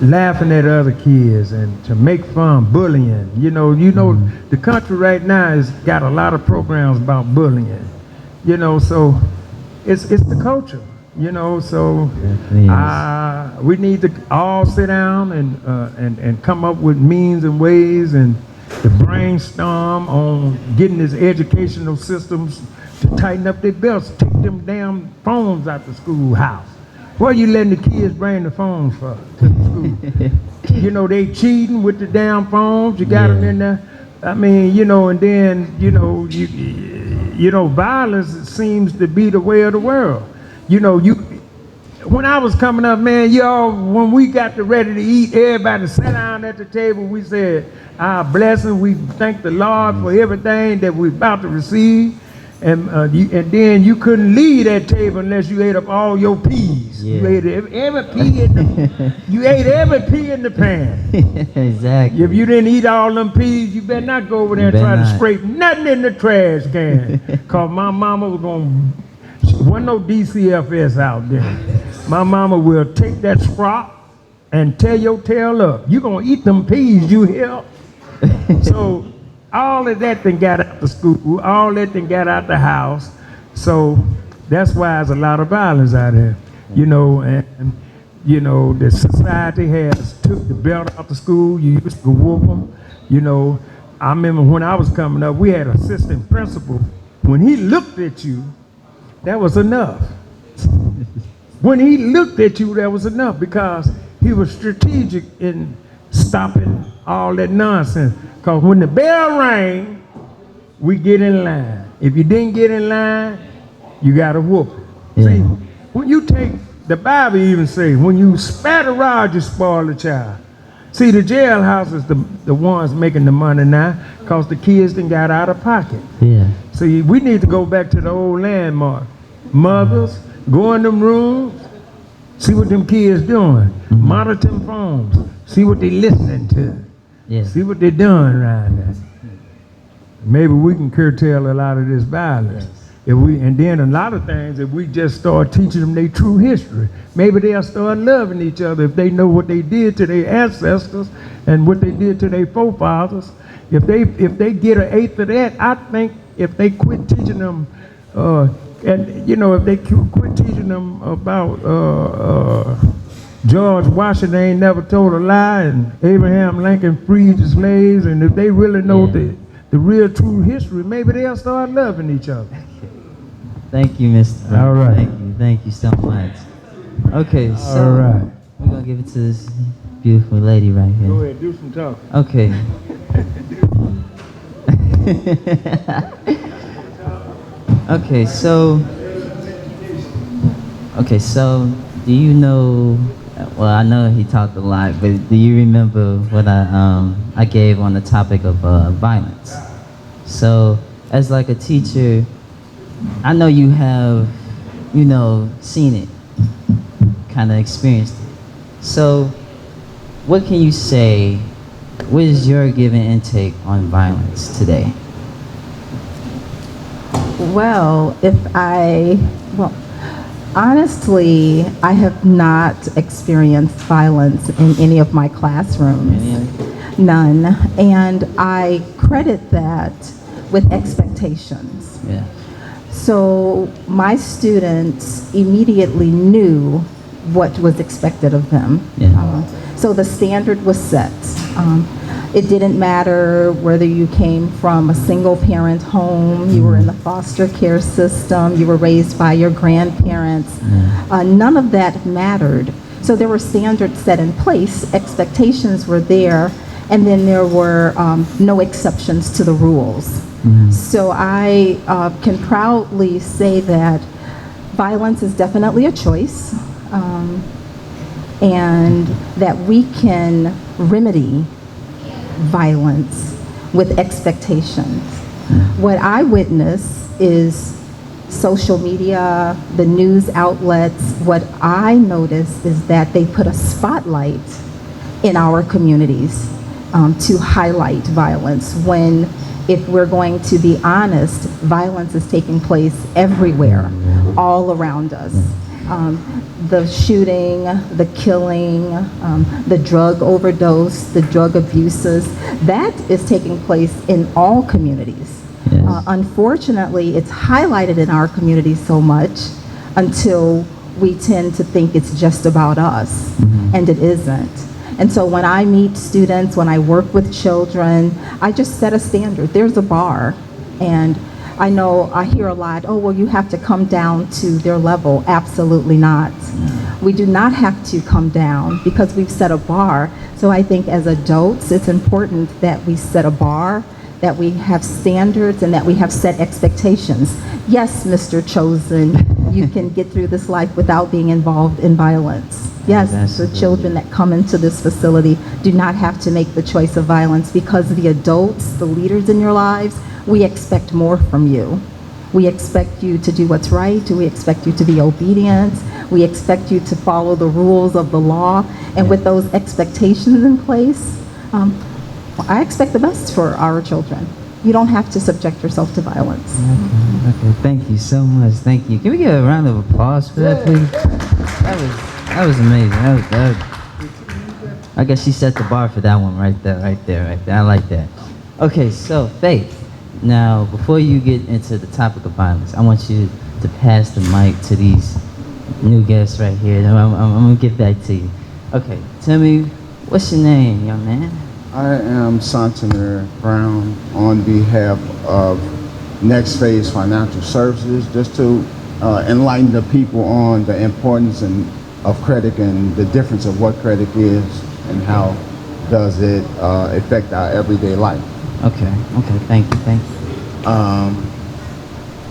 laughing at other kids and to make fun, bullying. The country right now has got a lot of programs about bullying. So it's the culture. So we need to all sit down and come up with means and ways and to brainstorm on getting these educational systems to tighten up their belts, take them damn phones out the schoolhouse. What are you letting the kids bring the phones for to the school? They cheating with the damn phones. You got them in there. I mean, and then, violence seems to be the way of the world. When I was coming up, man, when we got ready to eat, everybody sat down at the table. We said, our blessing, we thank the Lord for everything that we're about to receive. And then you couldn't leave that table unless you ate up all your peas. Yeah. You ate every pea in the pan. Exactly. If you didn't eat all them peas, you better not go over there and try to scrape nothing in the trash can. Because my mama was going to, wasn't no DCFS out there. My mama will take that scrap and tear your tail up. You going to eat them peas, you hear? So all of that then got out the school, all that then got out the house. So that's why there's a lot of violence out here. And the society has took the belt out the school. You used to whoop them. I remember when I was coming up, we had an assistant principal. When he looked at you, that was enough. When he looked at you, that was enough because he was strategic in stopping all that nonsense. Because when the bell rang, we get in line. If you didn't get in line, you got to whoop it. Yeah. See, when you take, the Bible even says, when you spat a rod, you spoil the child. See, the jailhouse is the ones making the money now because the kids done got out of pocket. Yeah. See, we need to go back to the old landmark. Mothers, go in them rooms, see what them kids doing. Monitor them phones, see what they listening to. Yeah. See what they're doing around there. Maybe we can curtail a lot of this violence. Yes. And then a lot of things, if we just start teaching them their true history, maybe they'll start loving each other if they know what they did to their ancestors and what they did to their forefathers. If they get an eighth of that, I think if they quit teaching them, if they quit teaching them about George Washington ain't never told a lie, and Abraham Lincoln freed the slaves, and if they really know the real true history, maybe they'll start loving each other. Thank you, Mr. All right. Thank you so much. Okay, so all right. We're gonna give it to this beautiful lady right here. Go ahead, do some talking. Okay. Okay, so do you know? Well, I know he talked a lot, but do you remember what I gave on the topic of violence? So, as like a teacher, I know you have, seen it, kind of experienced it. So, what can you say? What is your given intake on violence today? Well, honestly, I have not experienced violence in any of my classrooms. None. And I credit that with expectations. Yeah. So my students immediately knew what was expected of them. Yeah. So the standard was set. It didn't matter whether you came from a single parent home, you were in the foster care system, you were raised by your grandparents. None of that mattered. So there were standards set in place, expectations were there, and then there were no exceptions to the rules. So I can proudly say that violence is definitely a choice, and that we can remedy violence with expectations. What I witness is social media, the news outlets. What I notice is that they put a spotlight in our communities to highlight violence, when, if we're going to be honest, violence is taking place everywhere, all around us. the shooting, the killing, the drug overdose, the drug abuses, that is taking place in all communities. Yes. Unfortunately, it's highlighted in our community so much until we tend to think it's just about us, and it isn't. And so when I meet students, when I work with children, I just set a standard. There's a bar, and I know I hear a lot, oh, well, you have to come down to their level. Absolutely not. We do not have to come down because we've set a bar. So I think as adults, it's important that we set a bar, that we have standards, and that we have set expectations. Yes, Mr. Chosen, you can get through this life without being involved in violence. Yes, the children that come into this facility do not have to make the choice of violence, because the adults, the leaders in your lives, we expect more from you. We expect you to do what's right. We expect you to be obedient. We expect you to follow the rules of the law. And with those expectations in place, I expect the best for our children. You don't have to subject yourself to violence. Okay, thank you so much. Thank you. Can we get a round of applause for that, please? That was amazing. I guess she set the bar for that one right there. I like that. Okay, so Faith, now before you get into the topic of violence, I want you to pass the mic to these new guests right here. I'm gonna get back to you. Okay, tell me, what's your name, young man? I am Santaner Brown on behalf of Next Phase Financial Services, just to enlighten the people on the importance of credit and the difference of what credit is and how does it affect our everyday life. Okay, thank you.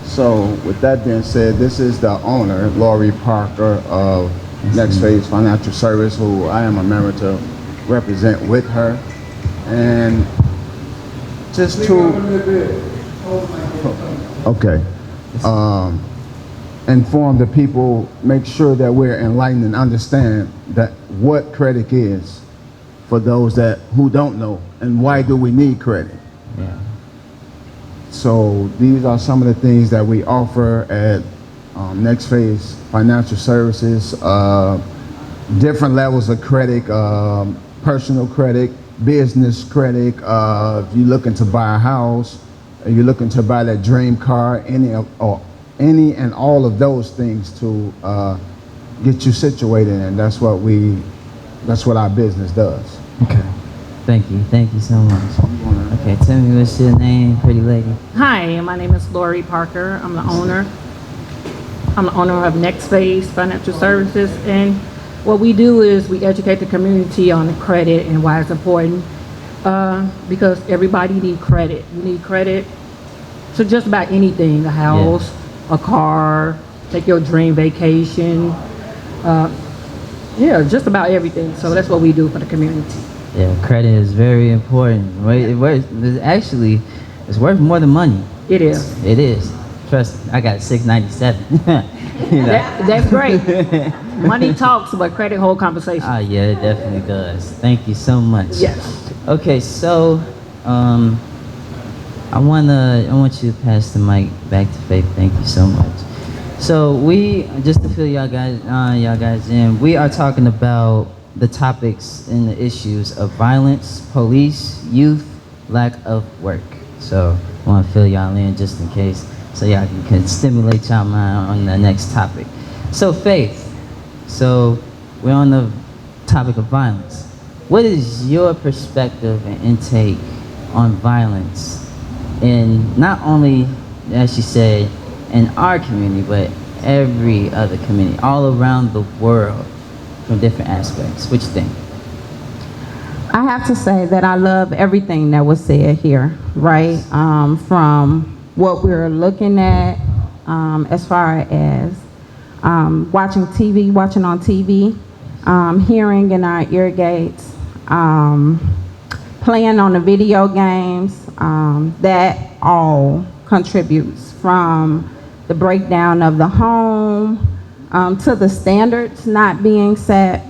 So with that being said, this is the owner, Laurie Parker of Next Phase Financial Service, who I am a member to represent with her. And just to inform the people, make sure that we're enlightened and understand that what credit is for those who don't know, and why do we need credit. Yeah. So these are some of the things that we offer at Next Phase Financial Services. Different levels of credit, personal credit, business credit. If you're looking to buy a house, if you're looking to buy that dream car, any and all of those things to get you situated, and that's what our business does. Okay. Thank you so much. Okay, tell me, what's your name, pretty lady? Hi, my name is Laurie Parker. I'm the owner of Next Phase Financial Services, and what we do is we educate the community on credit and why it's important, because everybody needs credit. You need credit to just about anything, a house, a car, take your dream vacation, just about everything. So that's what we do for the community. Yeah, credit is very important. Right? It's worth more than money. It is. It is. Trust me, I got $697. That's great. Money talks, but credit hold conversation. Yeah, it definitely does. Thank you so much. Yes. Okay, so I want you to pass the mic back to Faith. Thank you so much. So just to fill y'all guys in, we are talking about the topics and the issues of violence, police, youth, lack of work. So I want to fill y'all in just in case, so y'all can stimulate y'all mind on the next topic. So Faith, we're on the topic of violence. What is your perspective and intake on violence in not only, as she said, in our community, but every other community, all around the world, from different aspects? What you think? I have to say that I love everything that was said here, right? From what we're looking at, as far as watching on TV, hearing in our ear gates, playing on the video games, that all contributes, from the breakdown of the home to the standards not being set.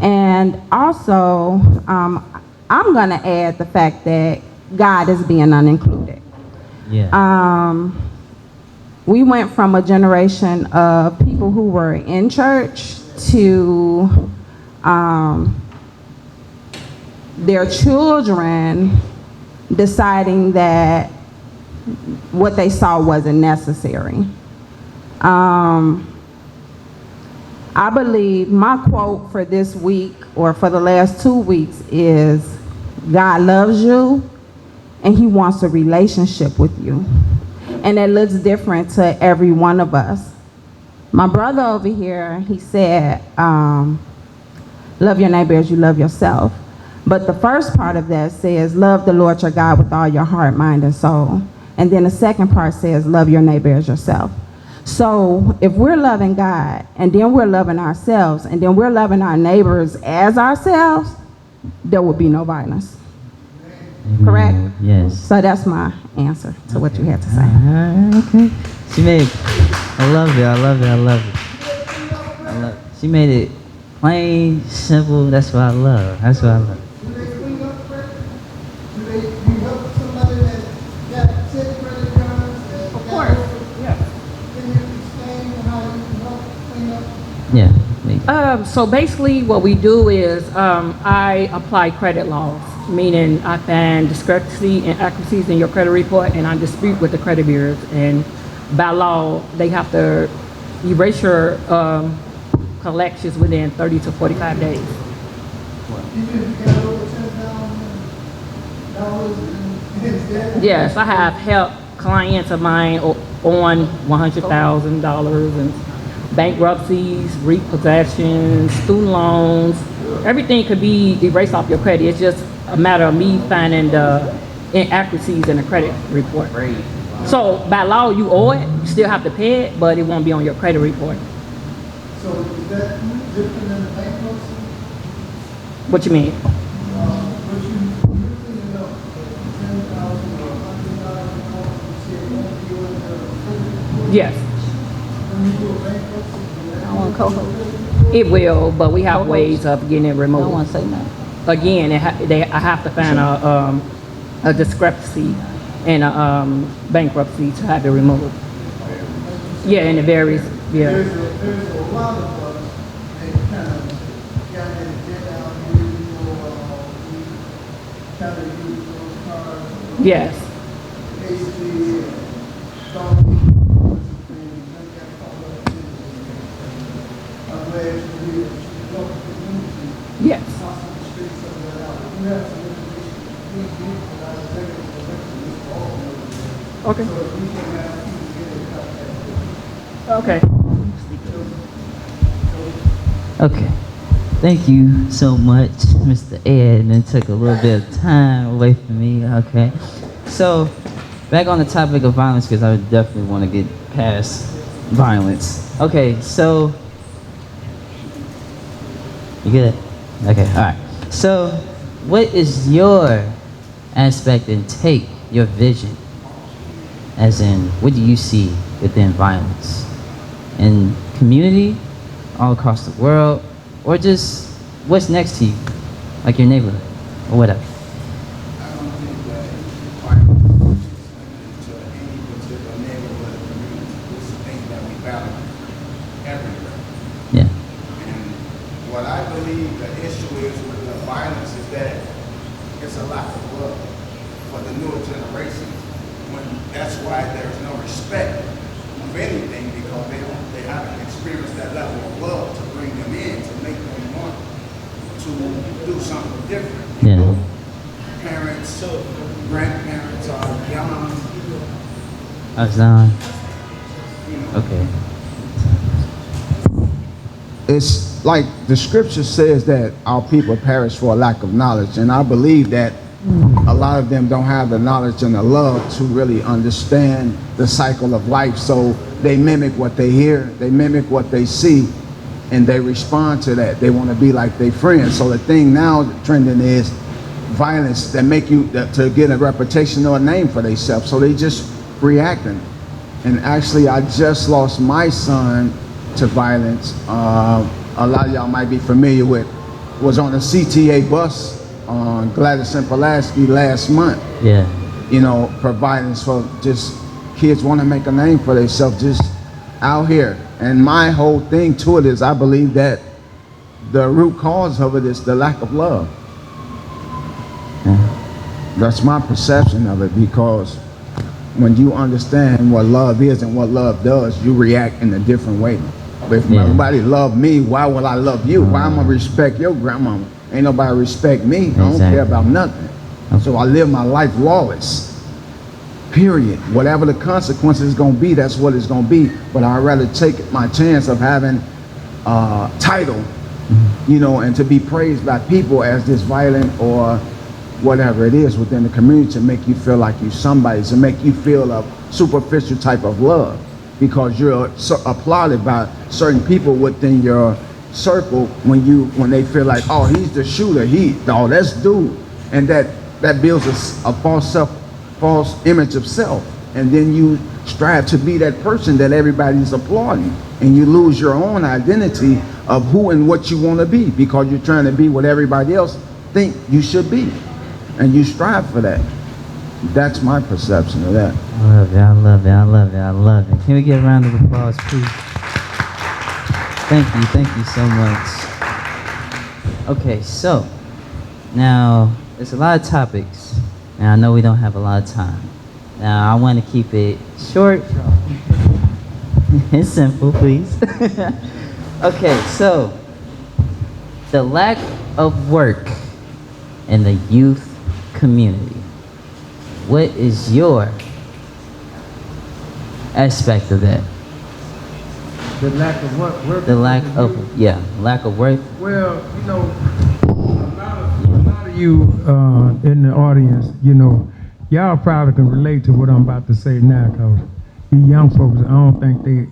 And also, I'm going to add the fact that God is being unincluded. Yeah. we went from a generation of people who were in church to their children deciding that what they saw wasn't necessary. I believe my quote for this week or for the last 2 weeks is, God loves you and he wants a relationship with you. And it looks different to every one of us. My brother over here, he said, love your neighbor as you love yourself. But the first part of that says, love the Lord your God with all your heart, mind, and soul. And then the second part says, love your neighbor as yourself. So if we're loving God, and then we're loving ourselves, and then we're loving our neighbors as ourselves, there will be no violence. Correct? Yes. So that's my answer to what you had to say. Okay. She made, I love it, I love it, I love it. I love it. She made it plain, simple, that's what I love. That's what I love. Of course, yeah. Yeah. So basically what we do is I apply credit laws, meaning I find discrepancy and accuracies in your credit report and I dispute with the credit bureaus. And by law, they have to erase your collections within 30 to 45 days. Yes, I have helped clients of mine on $100,000 and bankruptcies, repossessions, student loans. Everything could be erased off your credit. It's just a matter of me finding the inaccuracies in the credit report. So by law, you owe it. You still have to pay it, but it won't be on your credit report. So is that different than the bankruptcy? What you mean? But you usually know 10,000 or 100,000 more, you say it won't be on the credit report? Yes. When you do a bankruptcy, I want co-host. It will, but we have ways of getting it removed. I want to say no. Again, I have to find a discrepancy in a bankruptcy to have it removed. Yeah, and it varies. Yeah. There's a lot of us that kind of got in debt out here, we kind of use those cards. Yes. Basically, don't need things, don't get caught up in it. I'm glad you're here. You love the community. Yes. Possibly straight some of that out. We have some information, we need for our executive director, Mr. Alden. Okay. So if we can have people get in contact with you. Okay. Okay. Thank you so much, Mr. Ed, and it took a little bit of time away from me. Okay. So, back on the topic of violence, because I would definitely want to get past violence. Okay, so, you good? Okay, all right. So, what is your aspect and take, your vision, as in, what do you see within violence? In community, all across the world, or just what's next to you, like your neighborhood, or whatever? I don't think that violence is limited to any particular neighborhood or community. It's a thing that we battle everywhere. Yeah. And what I believe the issue is with the violence is that it's a lack of love for the newer generations. When that's why there's no respect of anything, because they haven't experienced that level of love to bring them in, to make them want to do something different. You know, parents, grandparents are young. Azan. Okay. It's like the scripture says that our people perish for a lack of knowledge, and I believe that a lot of them don't have the knowledge and the love to really understand the cycle of life, so they mimic what they hear, they mimic what they see, and they respond to that. They want to be like their friends. So the thing now trending is violence that make you to get a reputation or a name for themselves, so they just reacting. And actually, I just lost my son to violence. A lot of y'all might be familiar with, was on a CTA bus on Gladys and Pulaski last month. Yeah. You know, for violence, for just kids want to make a name for themselves just out here. And my whole thing to it is I believe that the root cause of it is the lack of love. That's my perception of it, because when you understand what love is and what love does, you react in a different way. But if nobody love me, why would I love you? Why am I gonna respect your grandmama? Ain't nobody respect me. I don't care about nothing. So I live my life lawless. Period. Whatever the consequences is gonna be, that's what it's gonna be. But I'd rather take my chance of having title, you know, and to be praised by people as this violent or whatever it is within the community to make you feel like you somebody, to make you feel a superficial type of love because you're applauded by certain people within your circle when they feel like, oh, he's the shooter, that's dude, and that builds a false image of self, and then you strive to be that person that everybody's applauding, and you lose your own identity of who and what you want to be because you're trying to be what everybody else think you should be. And you strive for that. That's my perception of that. I love it, I love it, I love it, I love it. Can we get a round of applause, please? Thank you so much. Okay, so, now, there's a lot of topics, and I know we don't have a lot of time. Now, I want to keep it short and simple, please. Okay, so, the lack of work in the youth community. What is your aspect of that? The lack of what? Work? The lack of, lack of work. Well, you know, a lot of you in the audience, you know, y'all probably can relate to what I'm about to say now, because these young folks, I don't think they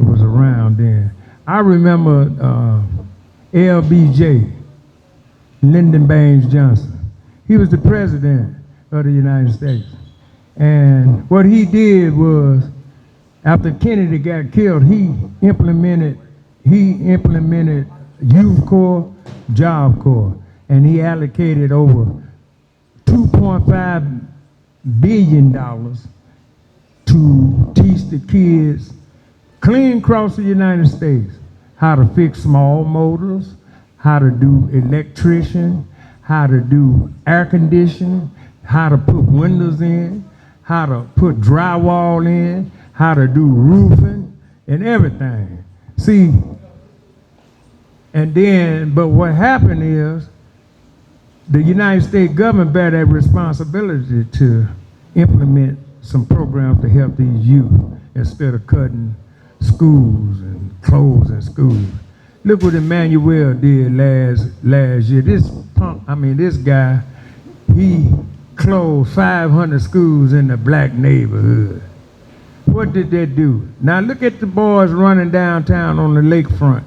was around then. I remember LBJ, Lyndon Baines Johnson. He was the president of the United States. And what he did was, after Kennedy got killed, he implemented Youth Corps, Job Corps, and he allocated over $2.5 billion to teach the kids clean across the United States how to fix small motors, how to do electrician, how to do air conditioning, how to put windows in, how to put drywall in, how to do roofing and everything. See, and then, but what happened is the United States government bear that responsibility to implement some programs to help these youth instead of cutting schools and closing schools. Look what Emmanuel did last year. This guy, he closed 500 schools in the black neighborhood. What did that do? Now look at the boys running downtown on the lakefront.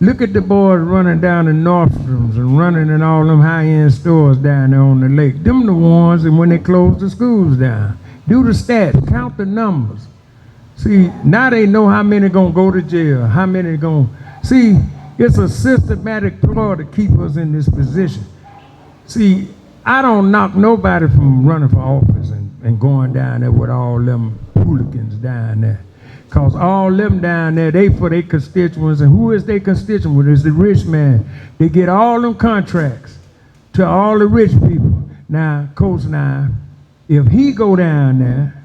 Look at the boys running down in Nordstrom's and running in all them high-end stores down there on the lake. Them the ones, and when they close the schools down. Do the stats, count the numbers. See, now they know how many gonna go to jail, how many gonna, see, it's a systematic ploy to keep us in this position. See, I don't knock nobody from running for office and going down there with all them hooligans down there. Because all them down there, they for their constituents, and who is their constituent? It's the rich man. They get all them contracts to all the rich people. Now, Coach, if he go down there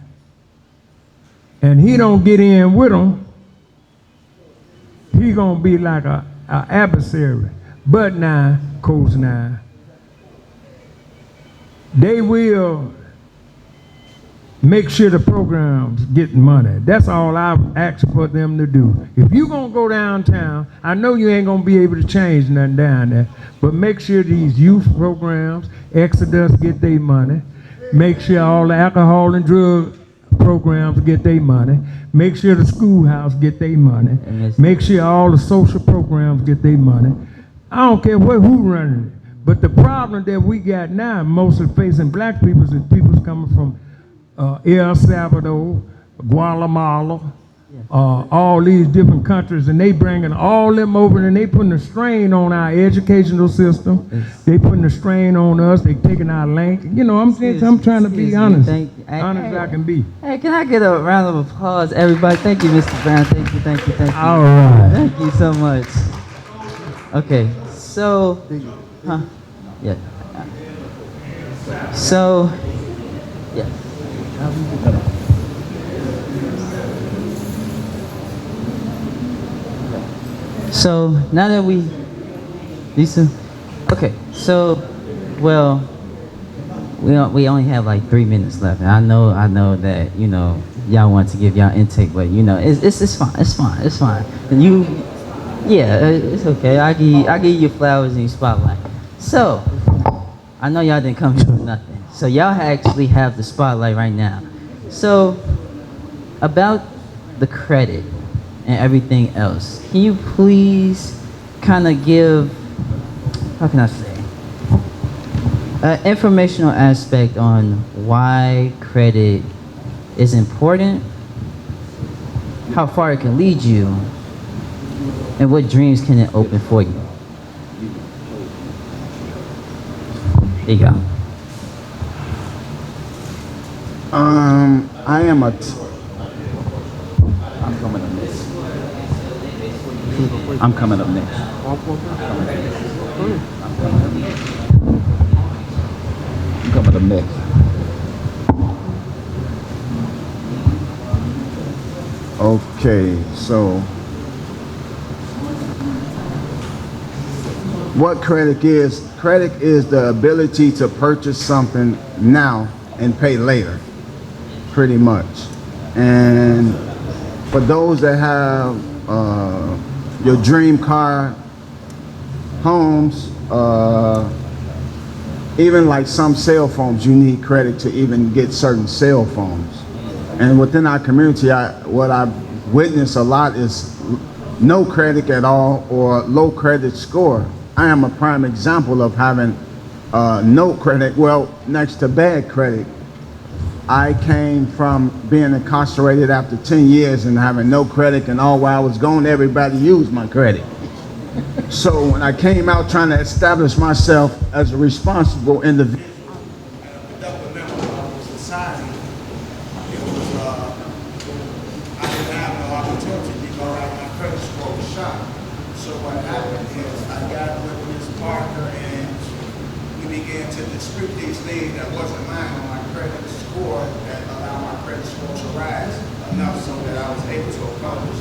and he don't get in with them, he gonna be like a adversary. But now, Coach, they will make sure the programs getting money. That's all I've asked for them to do. If you gonna go downtown, I know you ain't gonna be able to change nothing down there, but make sure these youth programs, Exodus get their money. Make sure all the alcohol and drug programs get their money. Make sure the schoolhouse get their money. Make sure all the social programs get their money. I don't care who running it. But the problem that we got now, mostly facing black people, is people coming from El Salvador, Guatemala, all these different countries, and they bringing all them over, and they putting a strain on our educational system. They putting a strain on us. They taking our language. You know, I'm trying to be honest, honest as I can be. Hey, can I get a round of applause, everybody? Thank you, Mr. Brown. Thank you. All right. Thank you so much. Okay, so, yeah. So, yeah. So now that Lisa, okay. So, well, we only have like 3 minutes left, and I know that y'all want to give y'all intake, but it's fine. And it's okay. I give you flowers and you spotlight. So, I know y'all didn't come here for nothing. So y'all actually have the spotlight right now. So, about the credit and everything else, can you please kind of give, how can I say, an informational aspect on why credit is important, how far it can lead you, and what dreams can it open for you? There you go. I am I'm coming up next. Okay, so what credit is? Credit is the ability to purchase something now and pay later, pretty much. And for those that have your dream car, homes, even like some cell phones, you need credit to even get certain cell phones. And within our community, what I've witnessed a lot is no credit at all or low credit score. I am a prime example of having no credit, well, next to bad credit. I came from being incarcerated after 10 years and having no credit, and all while I was gone, everybody used my credit. So when I came out trying to establish myself as a responsible individual, society, I didn't have no opportunity because my credit score was shot. So what happened is I got with this partner and we began to dispute these things that wasn't mine on my credit score that allowed my credit score to rise enough so that I was able to accomplish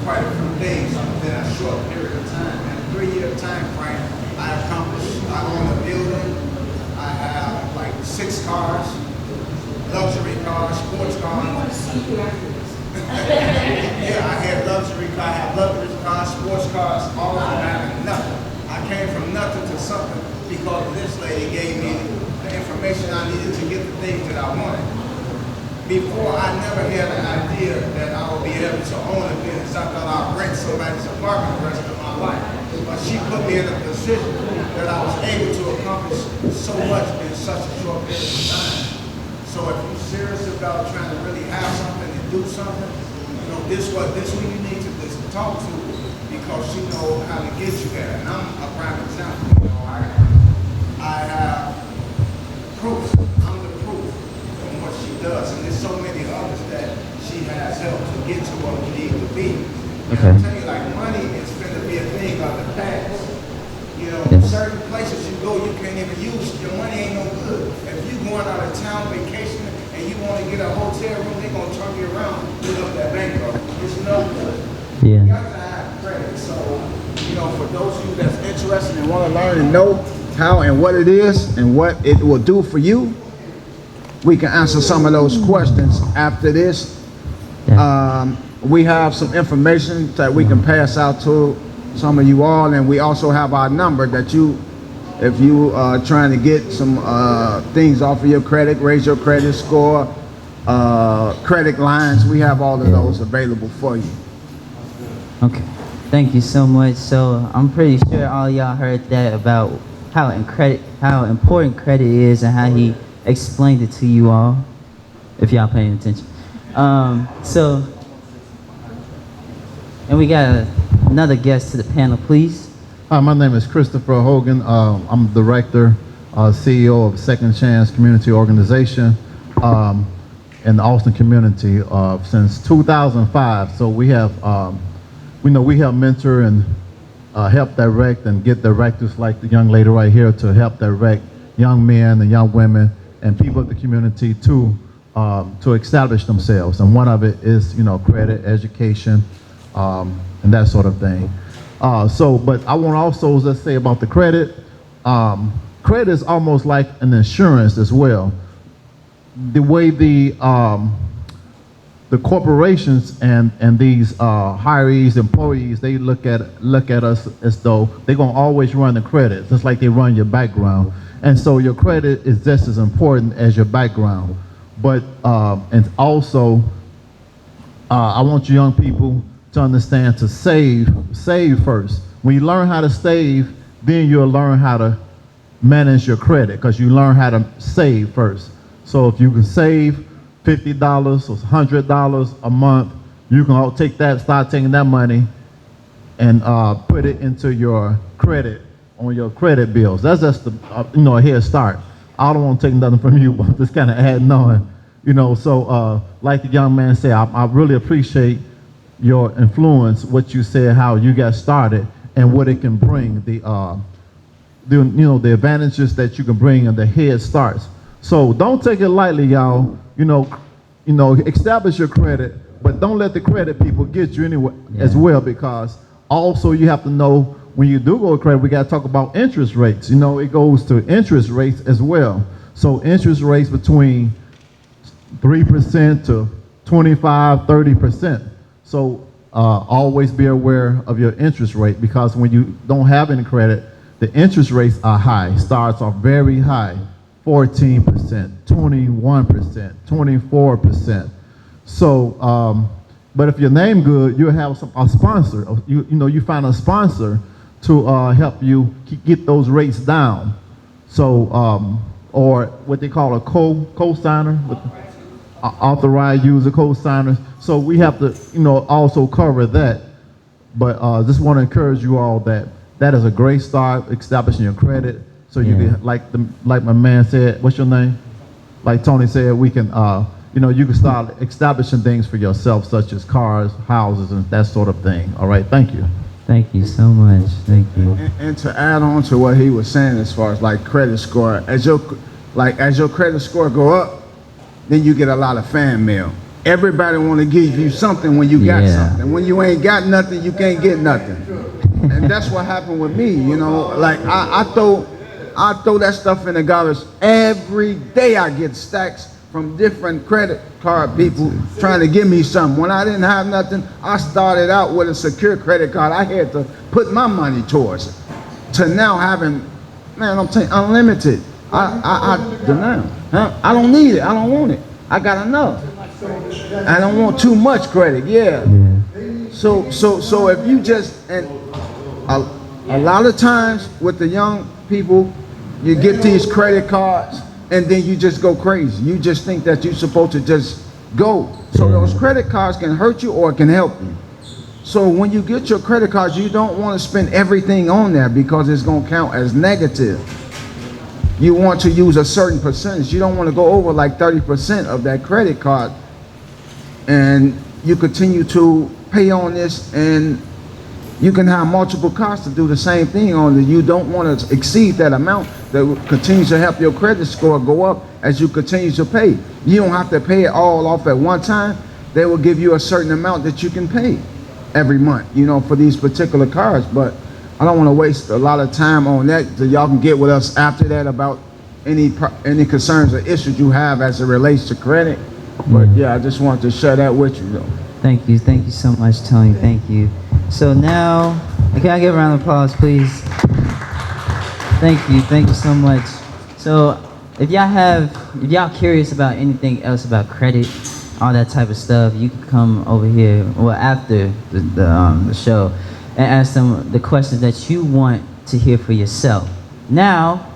quite a few things within a short period of time. In a 3-year time frame, I own a building, I have like 6 cars, luxury cars, sports cars. Yeah, I had luxury cars, I have luxury cars, sports cars, all of them having nothing. I came from nothing to something because this lady gave me the information I needed to get the things that I wanted. Before, I never had an idea that I would be able to own a business. I thought I'd rent somebody's apartment the rest of my life. But she put me in a position that I was able to accomplish so much in such a short period of time. So if you're serious about trying to really have something and do something, this who you need to talk to because she knows how to get you there. And I'm a prime example. I have proof. I'm the proof of what she does. And there's so many others that she has helped to get to what we need to be. Okay. I'm telling you, like, money is going to be a thing of the past. Certain places you go, you can't even use, your money ain't no good. If you going out of town vacation and you want to get a hotel room, they're going to turn you around, fill up that bankroll. It's no good. Yeah. You got to have credit. So, for those of you that's interested and want to learn and know how and what it is and what it will do for you, we can answer some of those questions after this. We have some information that we can pass out to some of you all, and we also have our number that if you are trying to get some things off of your credit, raise your credit score, credit lines, we have all of those available for you. Okay, thank you so much. So I'm pretty sure all y'all heard that about how important credit is and how he explained it to you all, if y'all paying attention. So And we got another guest to the panel, please. Hi, my name is Christopher Hogan. I'm Director, CEO of Second Chance Community Organization in the Austin community since 2005. So we have, we help mentor and help direct and get directors like the young lady right here to help direct young men and young women and people of the community to establish themselves. And one of it is, credit, education, and that sort of thing. But I want to also just say about the credit. Credit is almost like an insurance as well. The way the corporations and these hirees, employees, they look at us as though they're gonna always run the credit, just like they run your background. And so your credit is just as important as your background. But and also, I want you young people to understand to save first. When you learn how to save, then you'll learn how to manage your credit, because you learn how to save first. So if you can save $50 or $100 a month, you can start taking that money and put it into your credit, on your credit bills. That's just a head start. I don't want to take nothing from you, but just kind of adding on, So like the young man said, I really appreciate your influence, what you said, how you got started, and what it can bring, the advantages that you can bring and the head starts. So don't take it lightly, y'all. Establish your credit, but don't let the credit people get you anyway as well, because also you have to know when you do go to credit, we got to talk about interest rates. It goes to interest rates as well. So interest rates between 3% to 25, 30%. So always be aware of your interest rate, because when you don't have any credit, the interest rates are high. Starts are very high, 14%, 21%, 24%. So, but if your name good, you'll have a sponsor. You find a sponsor to help you get those rates down. So, or what they call a co-signer, authorized user co-signers. So we have to, also cover that. But just want to encourage you all that is a great start, establishing your credit. So you can, like my man said, what's your name? Like Tony said, we can, you can start establishing things for yourself, such as cars, houses, and that sort of thing. All right, thank you. Thank you so much. Thank you. And to add on to what he was saying, as far as like credit score, as your credit score go up, then you get a lot of fan mail. Everybody want to give you something when you got something. When you ain't got nothing, you can't get nothing. And that's what happened with me. Like I throw that stuff in the garbage every day. I get stacks from different credit card people trying to give me something. When I didn't have nothing, I started out with a secure credit card. I had to put my money towards it. To now having, man, I'm telling you, unlimited. I don't need it. I don't want it. I got enough. I don't want too much credit. So if you just, and a lot of times with the young people, you get these credit cards and then you just go crazy. You just think that you're supposed to just go. So those credit cards can hurt you or it can help you. So when you get your credit cards, you don't want to spend everything on there, because it's going to count as negative. You want to use a certain percentage. You don't want to go over like 30% of that credit card, and you continue to pay on this, and you can have multiple cards to do the same thing on it. You don't want to exceed that amount that continues to help your credit score go up as you continue to pay. You don't have to pay it all off at one time. They will give you a certain amount that you can pay every month, for these particular cards. But I don't want to waste a lot of time on that, so y'all can get with us after that about any concerns or issues you have as it relates to credit. But yeah, I just wanted to share that with you, though. Thank you so much, Tony. Thank you. So now, can I give a round of applause, please? Thank you so much. So if y'all curious about anything else about credit, all that type of stuff, you can come over here, after the show, and ask them the questions that you want to hear for yourself. Now,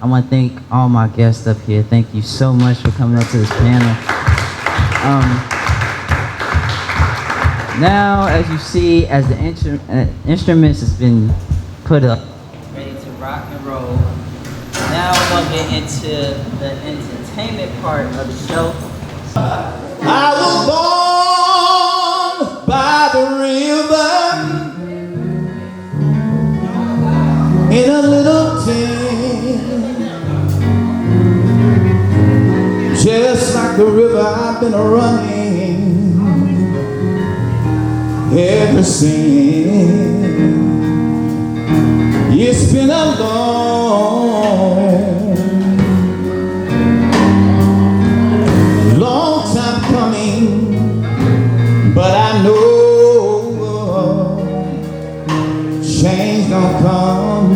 I want to thank all my guests up here. Thank you so much for coming up to this panel. Now, as you see, as the instruments has been put up, ready to rock and roll. Now we're gonna get into the entertainment part of the show. I was born by the river in a little town, just like the river I've been running ever since. It's been a long time coming, but I know change gonna come.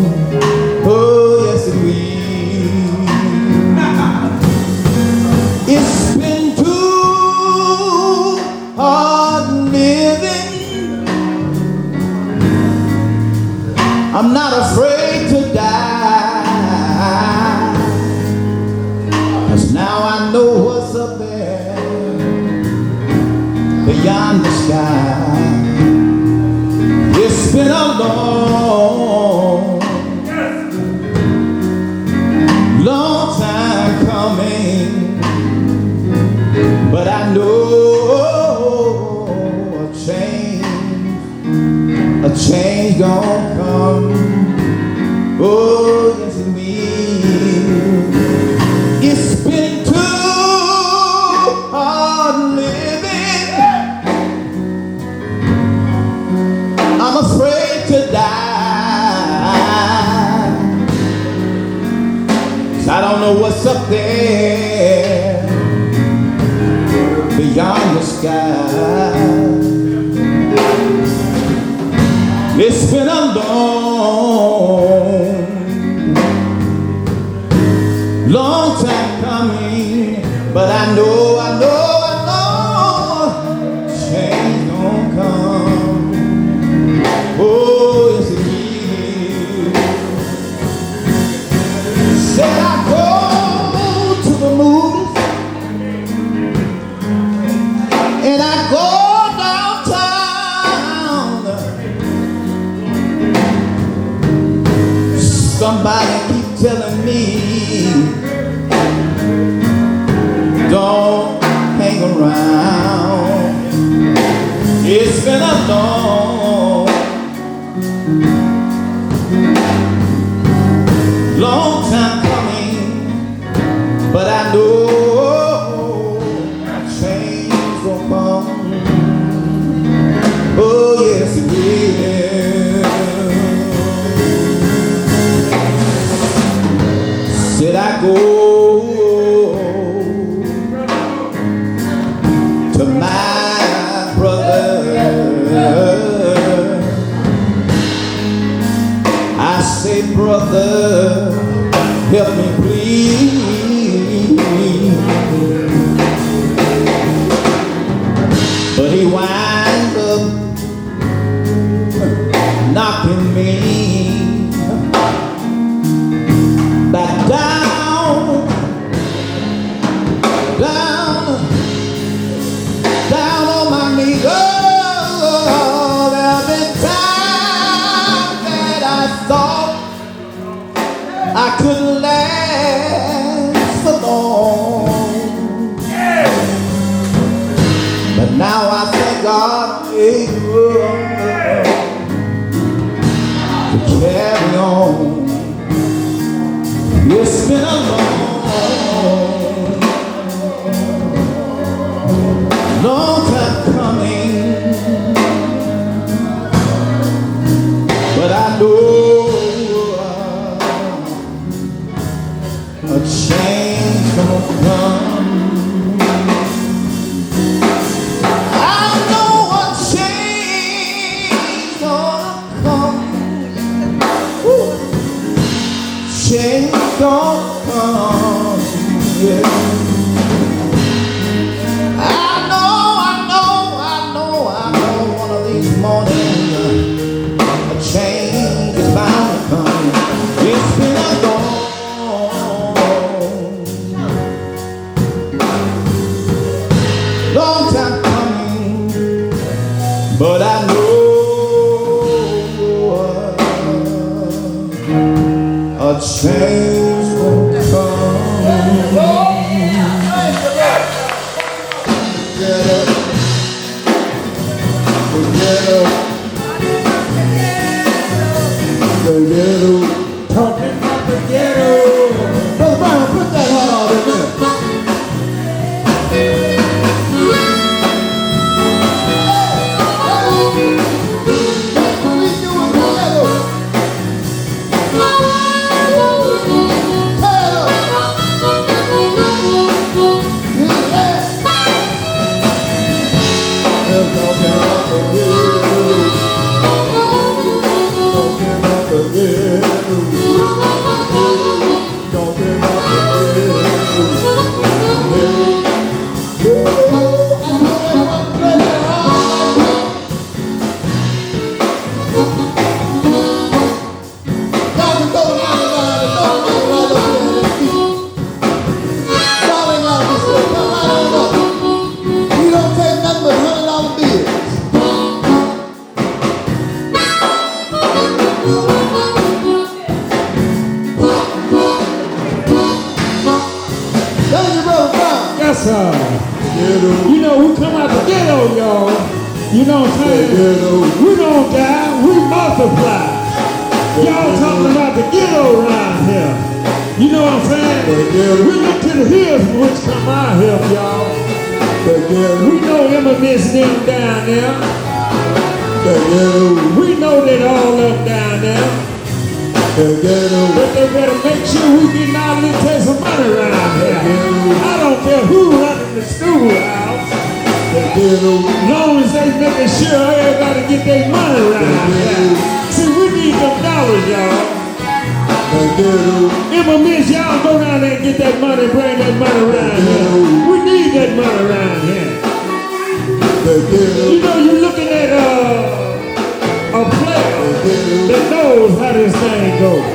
Oh, yes it will. It's been too hard living. I'm not afraid to die, 'cause now I know what's up there beyond the sky. It's been a long time coming, but I know a change gonna come. Oh, yes it will. It's been too hard living. I'm afraid to die, 'cause I don't know what's up there beyond the sky. It's been a long time coming, but I know change gonna come. Oh, yes it will. Said I go to the movies and I go downtown. Somebody keep telling me, don't hang around. It's been a long time coming, but I know change will come. Oh, yes it will. Said I go to my brother, I say, brother, help me please. But he winds up knocking me back down, down on my knees. Oh, there have been times that I thought I couldn't last so long, but now I thank God to carry on. It's been a long time coming, but I know a change gonna come. I know a change gonna come. Woo. Change gonna come, yeah. I know one of these mornings a change is bound to come. It's been a but I know a change will come. Get up, get up, the ghetto, talking about the ghetto. Brother Brown, put that hard on in there. You know, we come out the ghetto, y'all. You know what I'm saying? We don't die, we multiply. Y'all talking about the ghetto around here. You know what I'm saying? We look to the hills from which come our help, y'all. We know Eminem them down there. We know that all of them down there. But they better make sure we get our little taste of money around here. I don't care who running the schoolhouse. Long as they making sure everybody get their money around here. See, we need them dollars, y'all. Eminem, y'all go down there and get that money, bring that money around here. We need that money around here. You know, you're looking at a player that knows how this thing goes.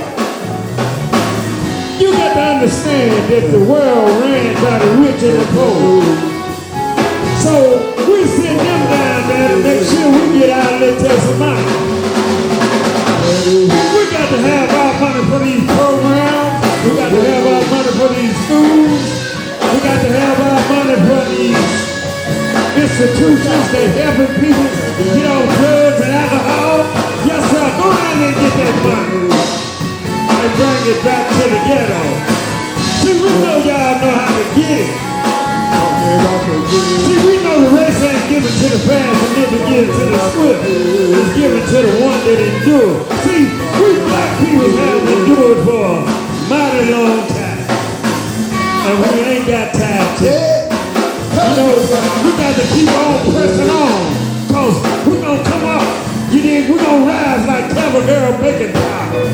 You got to understand that the world ran by the rich and the poor. So we send them down there to make sure we get our little taste of money. We got to have our money for these programs. We got to have our money for these schools. We got to have our money for these institutions that helping people get on drugs and alcohol. Yes, sir. Go down there and get that money and bring it back to the ghetto. See, we know y'all know how to get it. See, we know the race ain't given to the fast and never given to the swift. It's given to the one that endures. See, we black people have endured for a mighty long time. And we ain't got time to. You know, we got to keep on pressing on. Cause we're gonna come up. We're gonna rise like Clever Girl making power.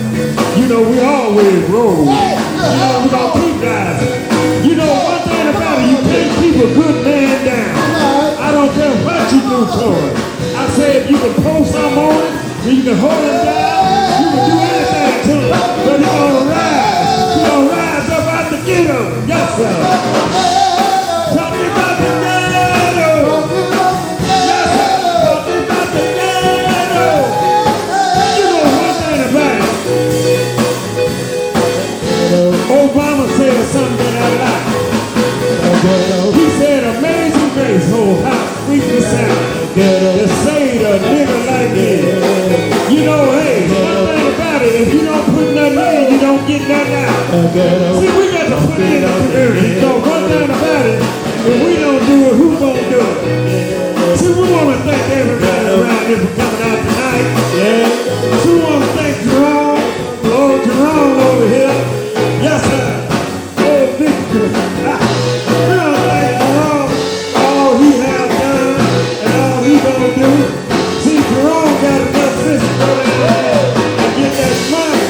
You know, we always roll. You know, we're gonna keep rising. You know, one thing about it, you can't keep a good man down. I don't care what you do to him. I say if you can post something on it, you can hold him down, you can do anything to him. But he's gonna rise. He's gonna rise up out the ghetto. Yes, sir. Tell me about the ghetto. Yes, sir. Tell me about the ghetto. You know one thing about it. Obama said something that I like. He said, amazing grace, whole house, sweet the sound. To say the nigga like this. You know, hey, one thing about it, if you don't put nothing in, you don't get nothing out. See, we got to put it in the community. So one thing about it, if we don't do it, who gonna do it? See, we want to thank everybody around here for coming out tonight. So we want to thank Jerome, Lord Jerome over here. Yes, sir. Oh, Victor. We don't thank Jerome, all he has done and all he gonna do. See, Jerome got enough sense to go down there and get that money.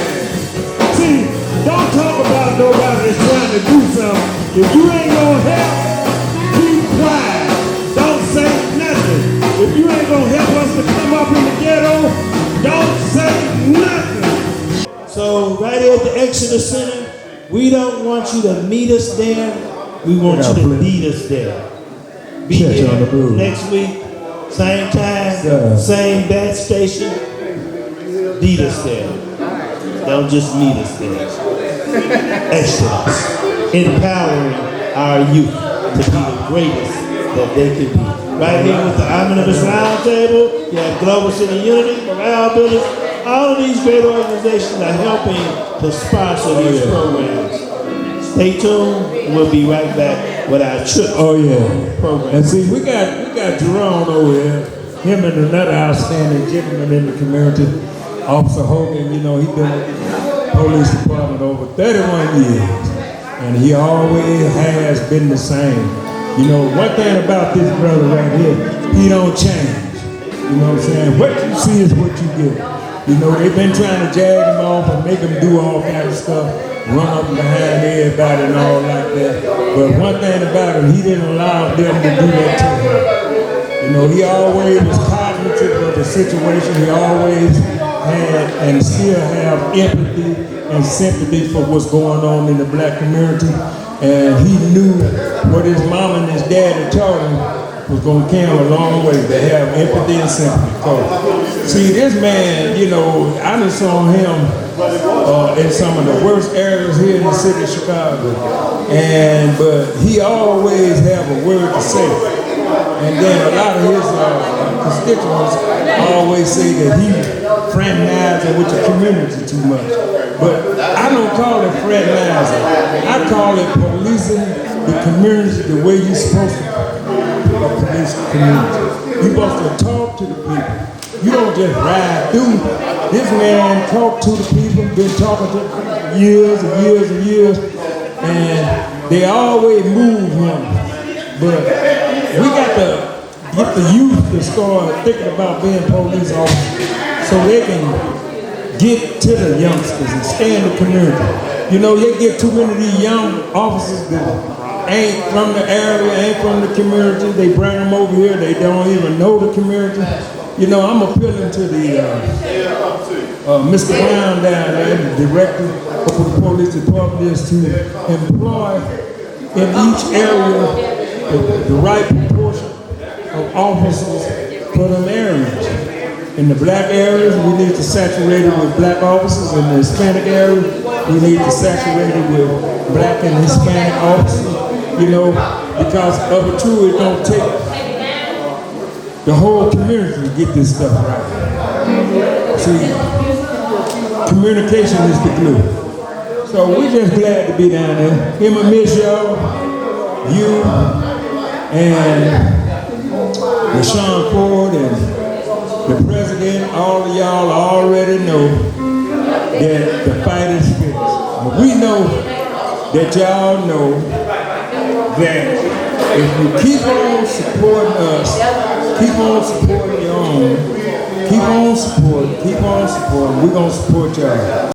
See, don't talk about nobody that's trying to do something. If you ain't gonna help, keep quiet. Don't say nothing. If you ain't gonna help us to come up in the ghetto, don't say nothing. So right here at the Exodus Center, we don't want you to meet us there. We want you to lead us there. Be here next week, Same time, same bat station. Beat us there. Don't just meet us there. Excellence. Empowering our youth to be the greatest that they can be. Right here with the Omnibus Roundtable, you have Global City Unity, Morale Builders. All of these great organizations are helping to sponsor these programs. Stay tuned. We'll be right back with our T.R.I.P.S. Oh yeah. program. And see, we got Jerome over here. Him and another outstanding gentleman in the community, Officer Hogan. You know, he's been with the police department over 31 years, and he always has been the same. You know, one thing about this brother right here, he don't change. You know what I'm saying? What you see is what you get. You know, they've been trying to jag him off and make him do all kinds of stuff, run up behind everybody and all like that. But one thing about him, he didn't allow them to do that to him. You know, he always was cognitive of the situation. He always had and still have empathy and sympathy for what's going on in the black community. And he knew what his mom and his dad had taught him was going to carry him a long way, to have empathy and sympathy. See, this man, you know, I just saw him in some of the worst areas here in the city of Chicago. But he always have a word to say. And then a lot of his constituents always say that he fraternizing with the community too much. But I don't call it fraternizing. I call it policing the community the way you're supposed to police the community. You're supposed to talk to the people. You don't just ride through. This man talked to the people, been talking to them for years and years and years, and they always move him. But we got to get the youth to start thinking about being police officers so they can get to the youngsters and stay in the community. You know, they get too many of these young officers that ain't from the area, ain't from the community. They bring them over here, they don't even know the community. You know, I'm appealing to the Mr. Brown down there, the director of the police department, is to employ in each area the right proportion of officers for them areas. In the black areas, we need to saturate it with black officers. In the Hispanic area, we need to saturate it with black and Hispanic officers. You know, because of it too, it's gonna take the whole community to get this stuff right. See, communication is the glue. So we're just glad to be down there. Him and miss y'all, you and Rashawn Ford and the president, all of y'all already know that the fight is finished. But we know that y'all know that if you keep on supporting us, keep on supporting your own, keep on supporting, we're going to support y'all.